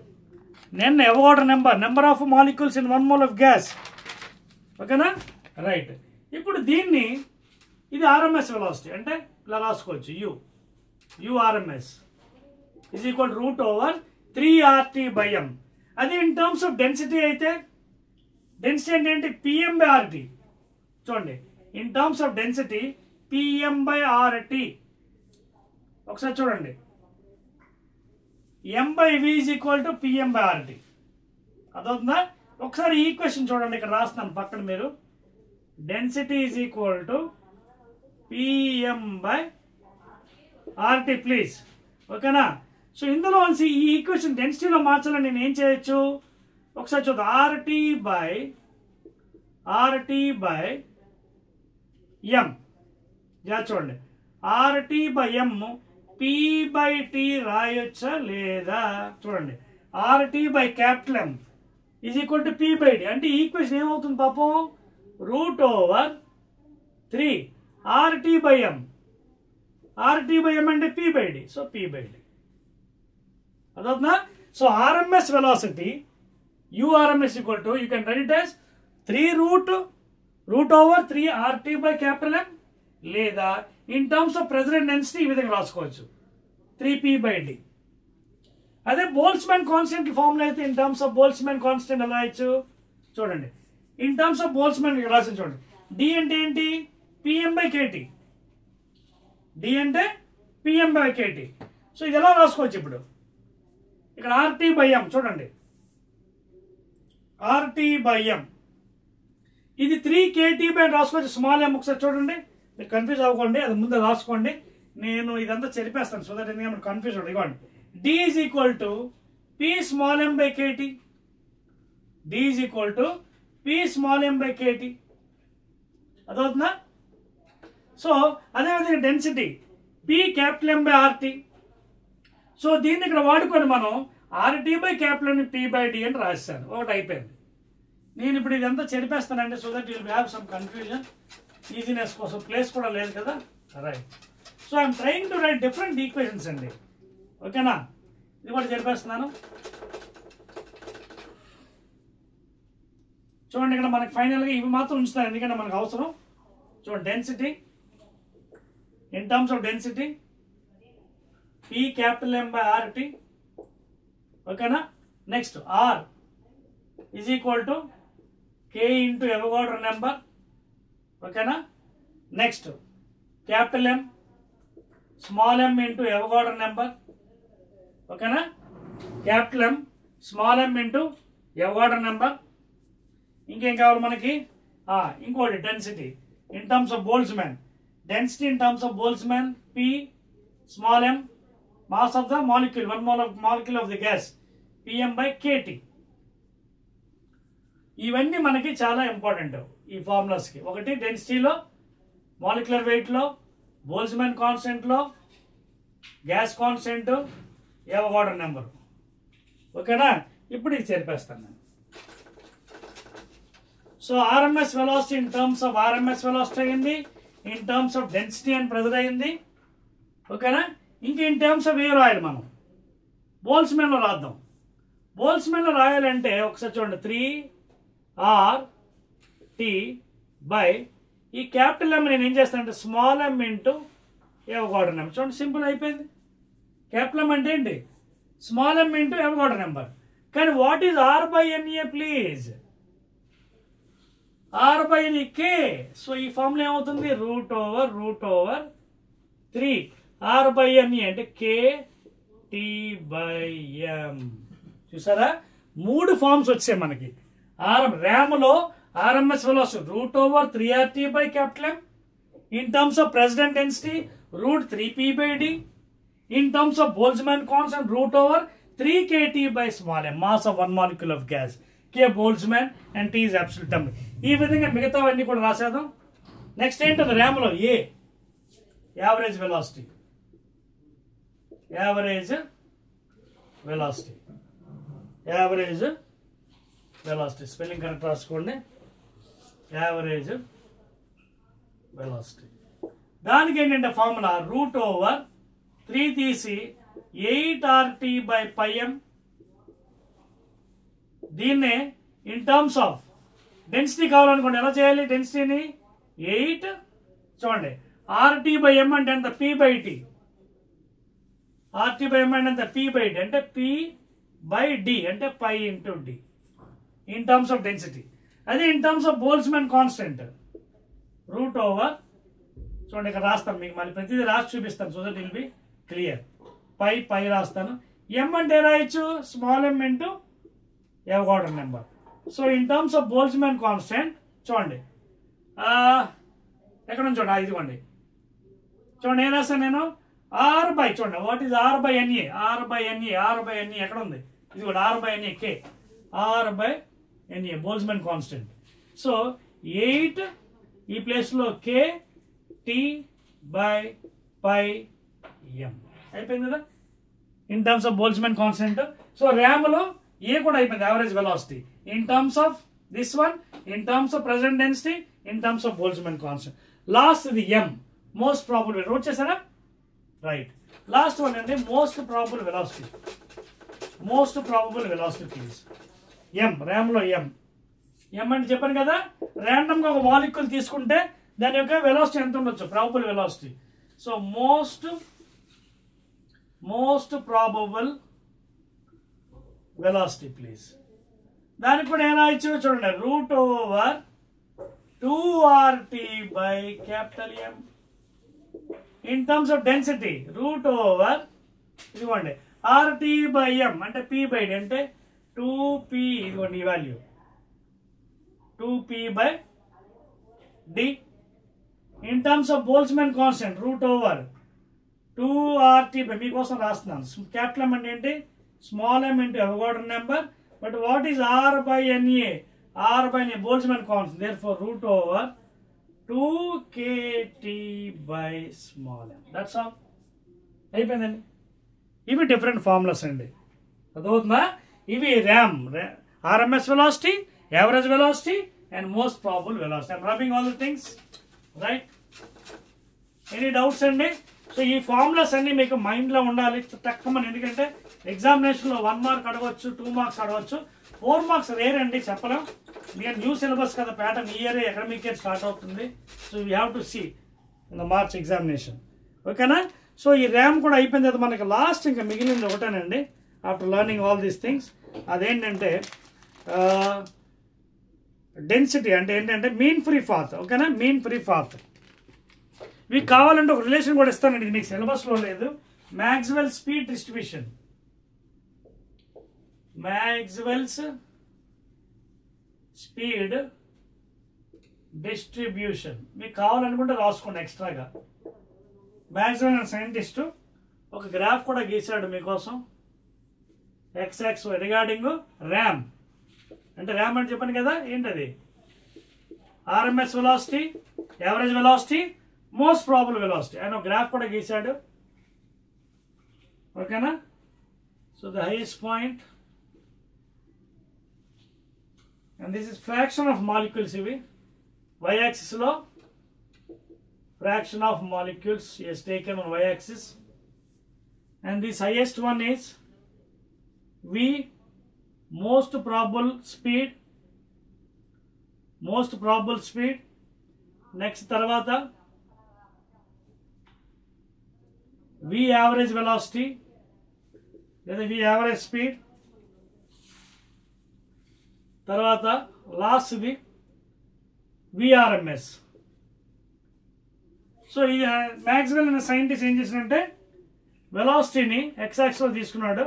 N Avogadro number of molecules in 1 mole of gas. ఓకేనా, రైట్. ఇప్పుడు దీన్ని ఇది RMS వెలాసిటీ అంటే ఇలా రాసుకోవచ్చు, U RMS is equal to root over 3RT/m. అది ఇన్ టర్మ్స్ ఆఫ్ డెన్సిటీ అయితే డెన్సిటీ అంటే ఏంటి, PM/RT. చూడండి, in terms of density PM/RT. ఒకసారి చూడండి, M/V is equal to PM/RT. అదవుతుందా? ఒకసారి ఈ ఈక్వేషన్ చూడండి, ఇక్కడ రాస్తున్నాను పక్కన మీరు. Density is equal to PM/RT please. ఓకేనా? సో ఇందులో ఈ ఈక్వేషన్ డెన్సిటీలో మార్చాలని నేను ఏం చేయొచ్చు ఒకసారి చూద్దాం. RT/M చూడండి, RT/M P/T రాయొచ్చా లేదా చూడండి. RT/M is equal to P/D అంటే ఈక్వేషన్ ఏమవుతుంది పాపం, √3 RT/M. RT/M అంటే P/D, సో P/D. అదవుతుందా? So RMS velocity URMS equal to, you can write it as 3√3 RT/M లేదా in terms of president density ఈ విధంగా రాసుకోవచ్చు, 3P/D. అదే బోల్ట్జ్మాన్ కాన్స్టెంట్ ఫార్ములా అయితే in terms of Boltzmann constant ఎలా రాయొచ్చు చూడండి. ఇన్ టర్మ్స్ ఆఫ్ బోల్ట్జ్మాన్ రాసి చూడండి. D అంటే ఏంటి, PM/KT. D అంటే PM/KT. సో ఇది ఎలా రాసుకోవచ్చు ఇప్పుడు, ఇక్కడ RT/M చూడండి, RT/M ఇది 3KT రాసుకోవచ్చు, స్మాల్ m. ఒకసారి చూడండి, మీరు కన్ఫ్యూజ్ అవ్వకండి, అది ముందు రాసుకోండి. నేను ఇదంతా చెరిపేస్తాను సో దట్ ఎందుకంటే కన్ఫ్యూజ్ అవ్వండి. ఇవ్వండి, D is equal to P/m/KT. D is equal to P/m/KT. అదవుతుందా? సో అదేవిధంగా డెన్సిటీ P/M/RT. సో దీన్ని ఇక్కడ వాడుకొని మనం RT/M P/D అని రాస్తాను. ఒకటి అయిపోయింది. నేను ఇప్పుడు ఇదంతా చెరిపేస్తానండి so that will have some confusion. Easiness కోసం ప్లేస్ కూడా లేదు కదా, right. So I'm trying to write different equations అండి. ఓకేనా, ఇది కూడా చెరిపేస్తున్నాను. చూడండి, ఇక్కడ మనకి ఫైనల్గా ఇవి మాత్రం ఉంచుతాను ఎందుకంటే మనకు అవసరం. చూడండి, density in terms of density P/M/RT. ఓకేనా, next R is equal to K into Avogadro number. ఓకేనా, next capital M small m into Avogadro number. ఓకేనా, capital M small m into Avogadro number. ఇంకేం కావాలి మనకి, ఇంకోటి density in terms of Boltzmann. Density in terms of Boltzmann P small m, mass of the molecule 1 mole of molecule of the gas PM/KT. ఇవన్నీ మనకి చాలా important ఈ ఫార్ములాస్కి. ఒకటి డెన్సిటీలో, మాలిక్యులర్ వెయిట్లో, బోల్ట్జ్మాన్ కాన్స్టెంట్లో, గ్యాస్ కాన్స్టెంట్, ఎవోగాడ్రో నెంబర్. ఓకేనా, ఇప్పుడు ఇది చేర్పేస్తాను నేను. So RMS velocity in terms of RMS velocity అయింది, in terms of density and pressure అయింది. ఓకేనా, ఇంక ఇన్ టర్మ్స్ ఆఫ్ ఏం రాయాలి మనం, బోల్ట్జ్మాన్లో రాద్దాం. బోల్ట్జ్మాన్లో రాయాలంటే ఒకసారి చూడండి, 3RT బై ఈ క్యాపిటల్ M నేను ఏం చేస్తానంటే స్మాల్ m ఇంటూ ఎవోగాడ్రో నెంబర్. చూడండి, సింపుల్ అయిపోయింది. క్యాపిటల్ M అంటే ఏంటి, స్మాల్ m ఇంటూ ఎవోగాడ్రో నెంబర్. కానీ what is R/NA please, R/NA K. So ఈ ఫార్ములా ఏమవుతుంది, √3 R/NA అంటే KT/M. చూసారా, 3 ఫార్మ్స్ వచ్చాయి మనకి. ర్యామ్లో RMS velocity √3RT/M. In terms of president density √3P/D. In terms of Boltzmann constant √3KT/m, mass of 1 molecule of gas. K Boltzmann and T is absolute number. ఈ విధంగా మిగతావన్నీ కూడా రాసేద్దాం. Next ఏంటంటే ర్యామ్లో A average velocity, average velocity spelling correct రాసుకోండి. Average velocity దానికి ఏంటంటే formula √3 తీసి 8RT/m దీన్నే ఇన్ టర్మ్స్ ఆఫ్ డెన్సిటీ కావాలనుకోండి ఎలా చేయాలి? డెన్సిటీని 8 చూడండి RT/m అంటే ఎంత? P/T. RT/m అంటే ఎంత? P/D అంటే P/D అంటే π into D in terms of density. అదే in terms of Boltzmann constant root over చూడండి ఇక్కడ రాస్తాను మీకు మళ్ళీ ప్రతిదీ రాసి చూపిస్తాను so that will be clear. పై రాస్తాను. m అంటే రాయొచ్చు small m into Avogadro number. So in terms of Boltzmann constant చూడండి ఎక్కడ నుంచి చూడండి ఇదిగోండి చూడండి ఏం రాస్తాను నేను R/, చూడండి వాట్ ఈజ్ R/NA? R/NA ఎక్కడ ఉంది? ఇది కూడా R/NA K R/NA Boltzmann constant. So 8 ఈ ప్లేస్లో K T/πm అయిపోయింది కదా in terms of Boltzmann constant. So ర్యామ్లో ఏ కూడా అయిపోయింది average velocity in terms of this one, in terms of present density, in terms of Boltzmann constant. Last ఇది M most probable note చేశారా? రైట్. లాస్ట్ వన్ అంటే most probable velocity. Most probable velocity please. M ర్యామ్లో M అంటే చెప్పాను కదా ర్యాండమ్గా ఒక molecule తీసుకుంటే దాని యొక్క వెలాసిటీ ఎంత ఉండొచ్చు? Probable velocity. So most probable velocity please. దానికి కూడా ఏం రాయొచ్చు చూడండి route over 2RT/M. In terms of density root over ఇదిగోండి RT/M అంటే P/D అంటే 2P ఇదిగోండి ఈ value 2P/D. In terms of Boltzmann constant root over 2RT మీకోసం రాస్తున్నాను. క్యాపిటల్ M అంటే ఏంటి? Small m into Avogadro number. But what is R/NA? R/NA Boltzmann constant. Therefore root over 2kT/small m. That's all. అయిపోయిందండి. ఇవి different formulas అండి. అదవుతుందా? ఇవి RAM RMS velocity, average velocity and most probable velocity. I'm rubbing all the things right. Any doubts అండి? So ఈ formulas అన్ని మీకు మైండ్లో ఉండాలి తక్కువ. ఎందుకంటే ఎగ్జామినేషన్లో 1 మార్క్ అడగవచ్చు, 2 మార్క్స్ అడగవచ్చు, 4 మార్క్స్ రేర్ అండి చెప్పలేం. నేను న్యూ సిలబస్ కదా ప్యాటర్న్ ఈ ఇయర్ అకాడమిక్ ఇయర్ స్టార్ట్ అవుతుంది. So we have to see in the March examination. ఓకేనా? సో ఈ ర్యామ్ కూడా అయిపోయిన తర్వాత మనకి లాస్ట్ ఇంకా మిగిలింది ఒకటేనండి after learning all these things. అదేంటంటే డెన్సిటీ అంటే ఏంటంటే మీన్ ఫ్రీ పాత్. ఓకేనా? Mean free path. మీకు కావాలంటే ఒక రిలేషన్ కూడా ఇస్తానండి, ఇది మీకు సిలబస్లో లేదు. Maxwell speed distribution, Maxwell's speed distribution మీకు కావాలనుకుంటే రాసుకోండి ఎక్స్ట్రాగా. మ్యాక్స్వెల్ అనే సైంటిస్టు ఒక గ్రాఫ్ కూడా గీసాడు మీకోసం. ఎక్స్ రిగార్డింగ్ ర్యామ్ అంటే ర్యామ్ అంటే చెప్పాను కదా ఏంటది? RMS velocity, average velocity, most probable velocity. ఆయన గ్రాఫ్ కూడా గీసాడు. ఓకేనా? So the highest point and this is fraction of molecules. ఇవి y axis లో fraction of molecules is taken on y axis, and this highest one is V, most probable speed. Next tarvata V average velocity, then V average speed. Tarvata last the VRMS. So ఇది Maxwell అనే scientist ఏం చేసినంటే వెలాసిటీని x axis లో తీసుకున్నాడు.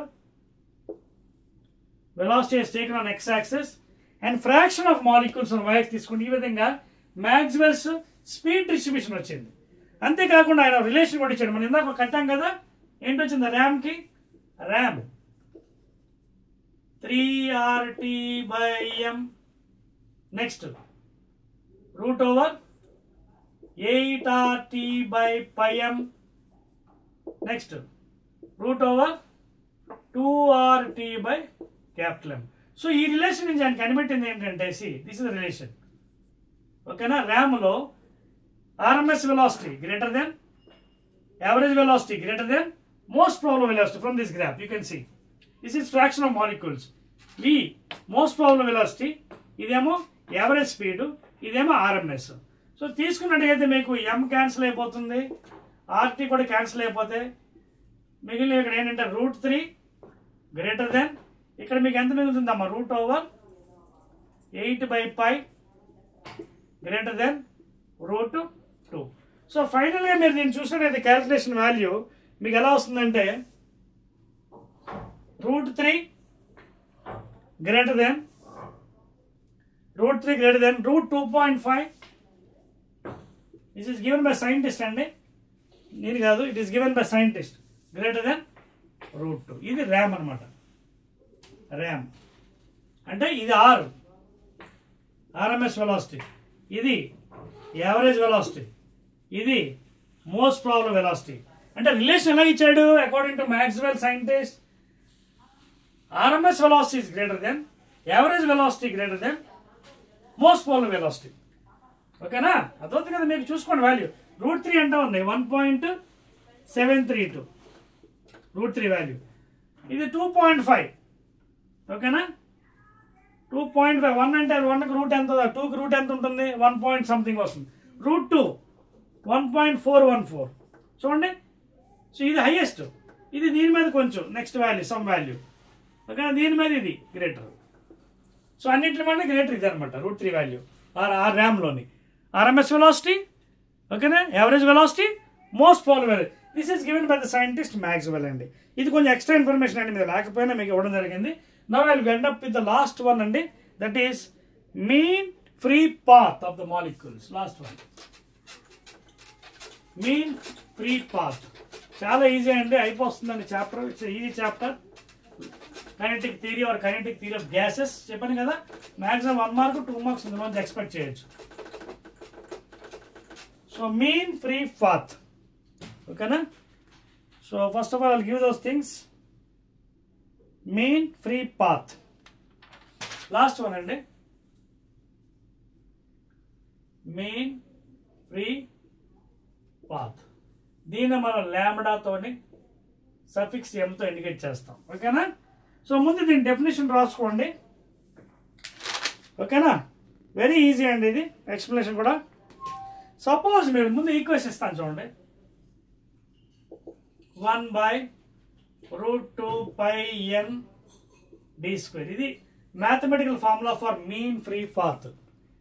Velocity is taken on x axis and fraction of molecules on y axis తీసుకుంటే ఈ విధంగా Maxwell's speed distribution వచ్చింది. అంతేకాకుండా ఆయన రిలేషన్ కూడా ఇచ్చాడు. మనం ఇందాక కట్టాం కదా ఏంటి వచ్చింది ర్యామ్కి? ర్యామ్ 3RT/M. Next root over 8RT/πm. Next root over 2RT/M. So ఈ రిలేషన్ నుంచి ఆయన కనిపెట్టింది ఏంటంటే దిస్ ఇస్ రిలేషన్. ఓకేనా? ర్యామ్లో RMS velocity greater than average velocity greater than most probable velocity from this graph. You can see this is fraction of molecules. V most probable velocity, ఇదేమో average speed, ఇదేమో RMS. So తీసుకున్నట్టయితే మీకు M cancel అయిపోతుంది, RT కూడా cancel అయిపోతే మిగిలిన ఇక్కడ ఏంటంటే √3 గ్రేటర్ దెన్, ఇక్కడ మీకు ఎంత మిగులుతుందమ్మా √8/π గ్రేటర్ దెన్ √2. సో ఫైనల్గా మీరు దీన్ని చూసినట్టయితే క్యాల్కులేషన్ వాల్యూ మీకు ఎలా వస్తుందంటే √3 greater than √2.5. This is given by scientist అండి, నేను కాదు, it is given by scientist greater than √2. ఇది ర్యామ్ అనమాట. ర్యామ్ అంటే ఇది RMS వెలాసిటీ, ఇది యావరేజ్ వెలాసిటీ, ఇది మోస్ట్ ప్రాబబుల్ వెలాసిటీ. అంటే రిలేషన్ ఎలా ఇచ్చాడు? According to Maxwell scientist, RMS velocity is greater than average velocity greater than most probable velocity. ఓకేనా? అదొద్దు కదా, మీకు చూసుకోండి వాల్యూ √3 అంటే ఉంది 1.732 √3 వాల్యూ, ఇది 2.5. ఓకేనా? 2.5 1 అంటే 1కి రూట్ ఎంత, 2కి రూట్ ఎంత ఉంటుంది, 1 పాయింట్ సంథింగ్ వస్తుంది. √2 1.414. చూడండి, సో ఇది హైయెస్ట్, ఇది దీని మీద కొంచెం నెక్స్ట్ వాల్యూ సమ్ వాల్యూ. ఓకేనా? దీని మీద ఇది గ్రేటర్. సో అన్నింటి మీద గ్రేటర్ ఇది అనమాట √3 వాల్యూ ఆ ర్యామ్లోని. RMS వెలాసిటీ, ఓకేనా, average velocity, most probable value. This is given by the scientist Maxwell అండి. ఇది కొంచెం ఎక్స్ట్రా ఇన్ఫర్మేషన్ అండి, మీరు లేకపోయినా మీకు ఇవ్వడం జరిగింది. Now I will end up with the last one అండి, that is mean free path of the molecules. Last one, mean free path. చాలా ఈజీ అండి, అయిపోతుందండి చాప్టర్. It's easy chapter. Kinetic theory or kinetic theory of gases చెప్పాను కదా, maximum 1 mark 2 marks ఇందులో expect చేయొచ్చు. So mean free path, ఓకేనా? So first of all I'll give those things. Mean free path, last one అండి, mean free path. దీన్ని మనం లాంబ్డాతోని suffix ఎంతో indicate చేస్తాం. ఓకేనా? సో ముందు దీని డెఫినేషన్ రాసుకోండి. ఓకేనా? వెరీ ఈజీ అండి ఇది ఎక్స్ప్లెనేషన్ కూడా. సపోజ్ మీరు ముందు ఈక్వేషన్ ఇస్తాను చూడండి, 1/√2πn(d²). ఇది mathematical formula for mean free path.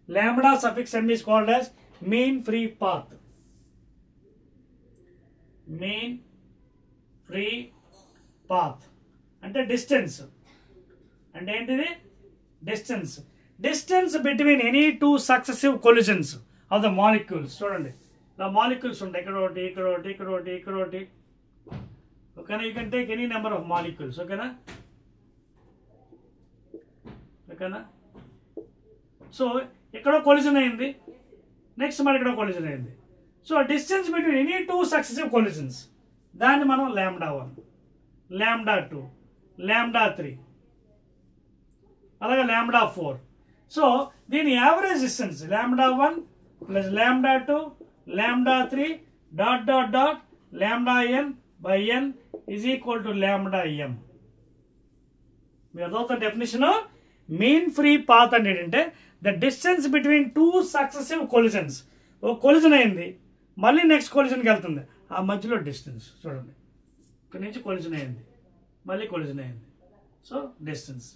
Lambda suffix m is called as mean free path. Mean free path అంటే డిస్టెన్స్. అంటే ఏంటిది? Distance. Distance between any 2 successive collisions of the molecules. చూడండి, the molecules ఉంటాయి, ఇక్కడ ఒకటి, ఇక్కడ ఒకటి, ఇక్కడ ఒకటి, ఇక్కడ ఒకటి. ఓకేనా? You can take any number of molecules. ఓకేనా? ఓకేనా? సో ఎక్కడో కొలిజన్ అయింది, నెక్స్ట్ మరి ఇక్కడ కొలిజన్ అయింది. So distance between any 2 successive collisions, దాన్ని మనం λ1, λ2, λ3, అలాగే λ4. సో దీని average distance λ1 plus λ2 λ3 dot dot డాట్ λn/n is equal to λm. మీరు అదొక డెఫినేషన్. మీన్ ఫ్రీ పాత్ అంటే ఏంటంటే the distance between 2 successive collisions. ఓ కొలిజన్ అయింది, మళ్ళీ నెక్స్ట్ కొలిజన్కి వెళ్తుంది, ఆ మధ్యలో డిస్టెన్స్. చూడండి, ఇక్కడ నుంచి కొలిజన్ అయింది, మళ్ళీ కొలిజన్ అయింది. So distance,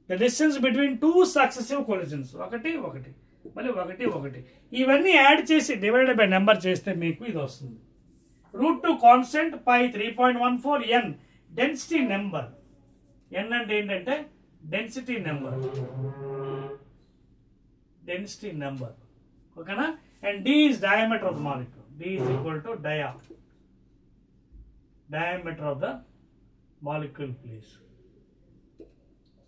the distance between 2 successive collisions. ఒకటి ఒకటి, మళ్ళీ ఒకటి ఒకటి. ఇవన్నీ యాడ్ చేసి డివైడెడ్ బై నెంబర్ చేస్తే మీకు ఇది వస్తుంది. √2 constant, π 3.14, n density number. n అంటే ఏంటంటే డెన్సిటీ నెంబర్, డెన్సిటీ నెంబర్. ఓకేనా? And d is diameter of the molecule. d is equal to diameter of the molecule, please.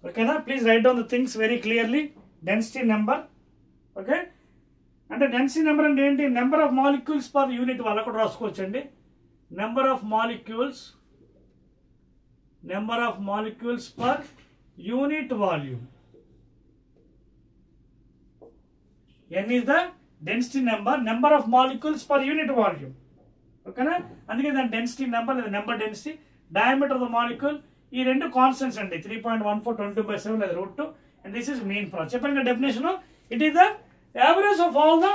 ఓకేనా? Please write down the things very clearly. Density number. Okay, అంటే density number అంటే ఏంటి? Number of molecules per unit వల్ల కూడా రాసుకోవచ్చండి. Number of molecules, number of molecules per unit volume. n is the density number, number of molecules per unit volume. ఓకేనా? అందుకే దాని density number లేదా number density. Diameter of the molecule ఈ రెండు constants అండి 3.14 22/7 లేదా √2 and this is mean process. చెప్పండి definition, it is the average of all the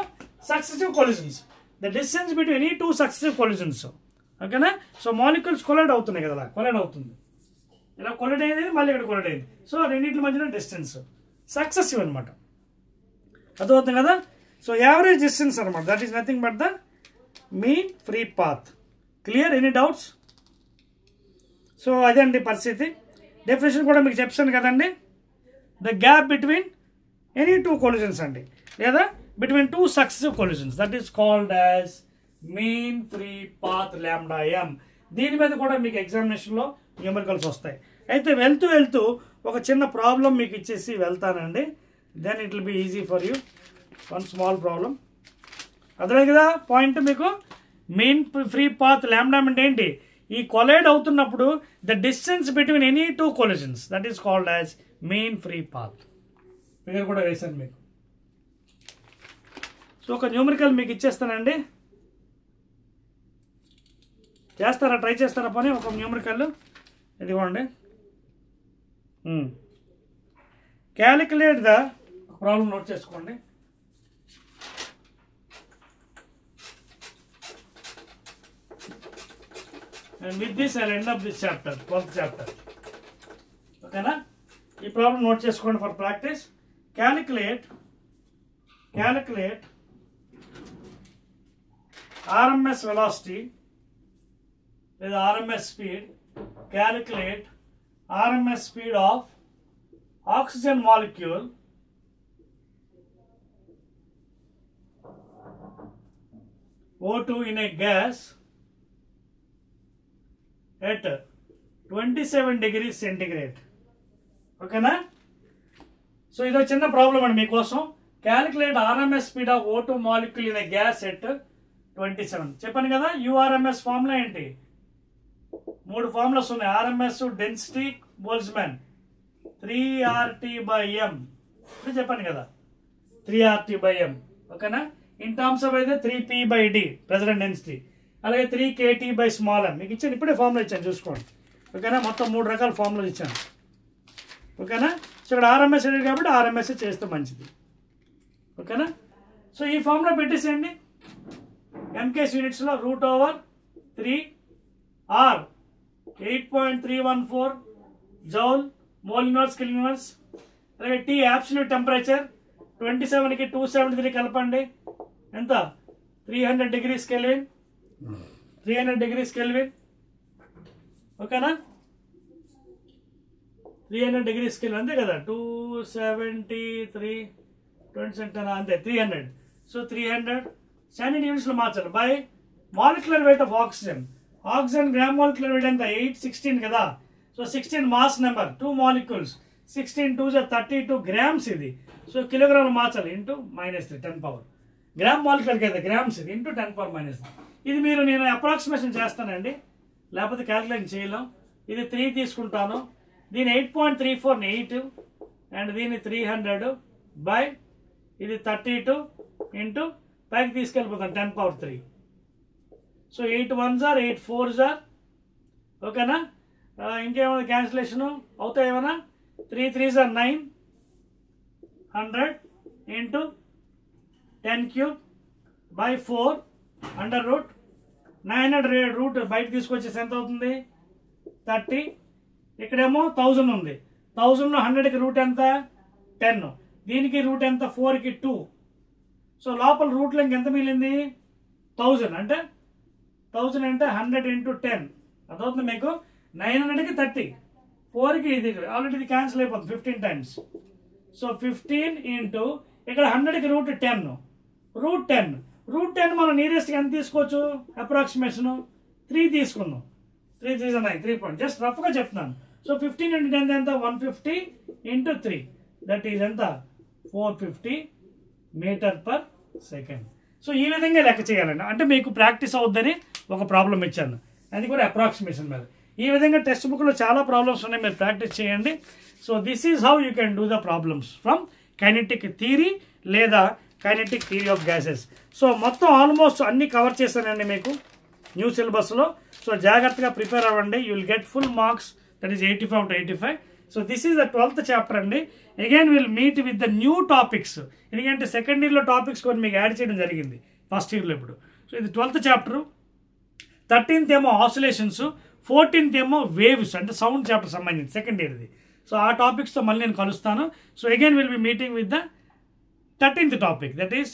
successive collisions, the distance between any two successive collisions. ఓకేనా? So molecules collide అవుతున్నాయి కదా, collide అవుతుంది, ఇలా కొలైడ్ అయ్యేది మళ్ళీ ఇక్కడ కొలైడ్ అయింది. సో రెండింటి మధ్యన డిస్టెన్స్ సక్సెసివ్ అనమాట. అర్థమవుతుంది కదా? సో యావరేజ్ డిస్టెన్స్ అనమాట, that is nothing but the mean free path. Clear? Any doubts? So అదే అండి పరిస్థితి. డెఫినేషన్ కూడా మీకు చెప్తాను కదండి, the gap between any two collisions అండి, లేదా between two successive collisions, that is called as mean free path λm. దీని మీద కూడా మీకు ఎగ్జామినేషన్లో న్యూమరికల్స్ వస్తాయి. అయితే వెళ్తూ వెళ్తూ ఒక చిన్న ప్రాబ్లం మీకు ఇచ్చేసి వెళ్తానండి, then it will be easy for you. One small problem అదే కదా పాయింట్ మీకు. మీన్ ఫ్రీ పాత్ λm అంటే ఏంటి? ఈ కొలైడ్ అవుతున్నప్పుడు the distance between any two collisions, that is called as mean free path. Figure కూడా వేసాను మీకు. సో ఒక న్యూమరికల్ మీకు ఇచ్చేస్తానండి, చేస్తారా? ట్రై చేస్తారా పని? ఒక న్యూమరికల్ ఇదిగోండి. క్యాలిక్యులేట్ ద ప్రాబ్లం నోట్ చేసుకోండి. And with this I'll end up this chapter, 12th chapter. ఓకేనా? ఈ ప్రాబ్లం నోట్ చేసుకోండి for practice. Calculate RMS velocity లేదా RMS speed. Calculate RMS speed of oxygen molecule O2 in a gas at 27 degrees centigrade. ఓకేనా? So ఇదో చిన్న problem అండి మీకోసం. Calculate RMS speed of O2 molecule in a gas at 27. చెప్పాను కదా URMS formula ఏంటి? 3 formulas ఉన్నాయి. RMS density Boltzmann 3RT/m. చెప్పాను కదా 3RT/m. ఓకేనా? ఇన్ టర్మ్స్ ఆఫ్ అయితే 3P/d ప్రెసిడెంట్ డెన్సిటీ, అలాగే 3kT/m. మీకు ఇచ్చాను, ఇప్పుడే ఫార్ములా ఇచ్చాను చూసుకోండి. ఓకేనా? మొత్తం 3 రకాల ఫార్ములాలు ఇచ్చాను. ఓకేనా? సో ఇక్కడ RMS అడిగారు కాబట్టి RMS చేస్తే మంచిది. ఓకేనా? సో ఈ ఫార్ములా పెట్టేసేయండి. MKS యూనిట్స్లో √3 R 8.314 joule mole inverse kill inverse, అలాగే T అబ్సల్యూట్ టెంపరేచర్ 27కి 273 కలపండి. ఎంత? 300 degrees Kelvin. 300 degrees Kelvin. ఓకేనా? 300 degrees Kelvin అంతే కదా, 273 20 అంతే 300. సో 300 స్టాండర్డ్ యూనిట్స్లో మార్చాలి by molecular weight of oxygen. Oxygen gram molecular wait ఎంత? 816 కదా. So 16 mass number, 2 molecules, 16 2 32 grams ఇది. సో కిలోగ్రామ్ మార్చాలి ఇంటూ -3 10 పవర్. గ్రామ్ మాలిక్యులర్ కదా గ్రామ్స్, ఇది ఇంటూ 10 పవర్ -3. ఇది నేను అప్రాక్సిమేషన్ చేస్తానండి, లేకపోతే క్యాలిక్యులేషన్ చేయలేం. ఇది 3 తీసుకుంటాను, దీని 8.34 8 అండ్ దీన్ని 300 బై ఇది 32 ఇంటూ పైకి తీసుకెళ్ళిపోతాను 10 power 3. So 8 1s are 8 4s are. ఓకేనా? ఇంకేమైనా క్యాన్సిలేషను అవుతాయి ఏమైనా? 3 3s are 9 100 into 10 cube by 4 under root 900 root బయట తీసుకొచ్చేసి ఎంత అవుతుంది? 30. ఇక్కడేమో 1000 ఉంది, 1000లో 100కి రూట్ ఎంత? 10. దీనికి రూట్ ఎంత? 4కి 2. సో లోపల రూట్లో ఇంకెంత మిగిలింది? 1000. అంటే 1000 అంటే 100 ఇంటూ 10 అదవుతుంది మీకు 900కి 30, 4కి ఇది ఆల్రెడీ ఇది క్యాన్సిల్ అయిపోతుంది 15 టైమ్స్. సో 15 ఇంటూ ఇక్కడ 100కి రూట్ 10 రూట్ 10 మనం నియరెస్ట్గా ఎంత తీసుకోవచ్చు? అప్రాక్సిమేషన్ 3 తీసుకుందాం. 3 3 9 3 పాయింట్ జస్ట్ రఫ్గా చెప్తున్నాను. సో 15 ఇంటూ 10 ఎంత? 150 ఇంటూ 3 దట్ ఈజ్ ఎంత? 450 మీటర్ పర్ సెకండ్. సో ఈ విధంగా లెక్క చేయాలండి. అంటే మీకు ప్రాక్టీస్ అవుద్దని ఒక ప్రాబ్లం ఇచ్చాను, అది కూడా అప్రాక్సిమేషన్ మీద. ఈ విధంగా టెక్స్ట్ బుక్లో చాలా ప్రాబ్లమ్స్ ఉన్నాయి, మీరు ప్రాక్టీస్ చేయండి. So this is how you can do the problems from kinetic theory లేదా kinetic theory of gases. So మొత్తం ఆల్మోస్ట్ అన్ని కవర్ చేశానండి మీకు న్యూ సిలబస్లో. సో జాగ్రత్తగా ప్రిపేర్ అవ్వండి, you will get full marks that is 85 to 85. So this is the 12th chapter అండి. Again will meet with the new topics. ఎందుకంటే second ఇయర్లో టాపిక్స్ కొన్ని మీకు యాడ్ చేయడం జరిగింది ఫస్ట్ ఇయర్లో ఇప్పుడు. సో ఇది 12th చాప్టర్. 13th ఏమో ఆసిలేషన్స్, 14th ఏమో వేవ్స్ అంటే సౌండ్ చాప్టర్ సంబంధించి సెకండ్ ఇయర్ది. సో ఆ టాపిక్స్తో మళ్ళీ నేను కలుస్తాను. So again will be meeting with the 13th topic, that is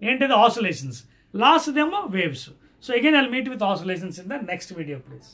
ఏంటిది ఆసిలేషన్స్. లాస్ట్ ఏమో waves. So again I'll meet with oscillations in the next video, please.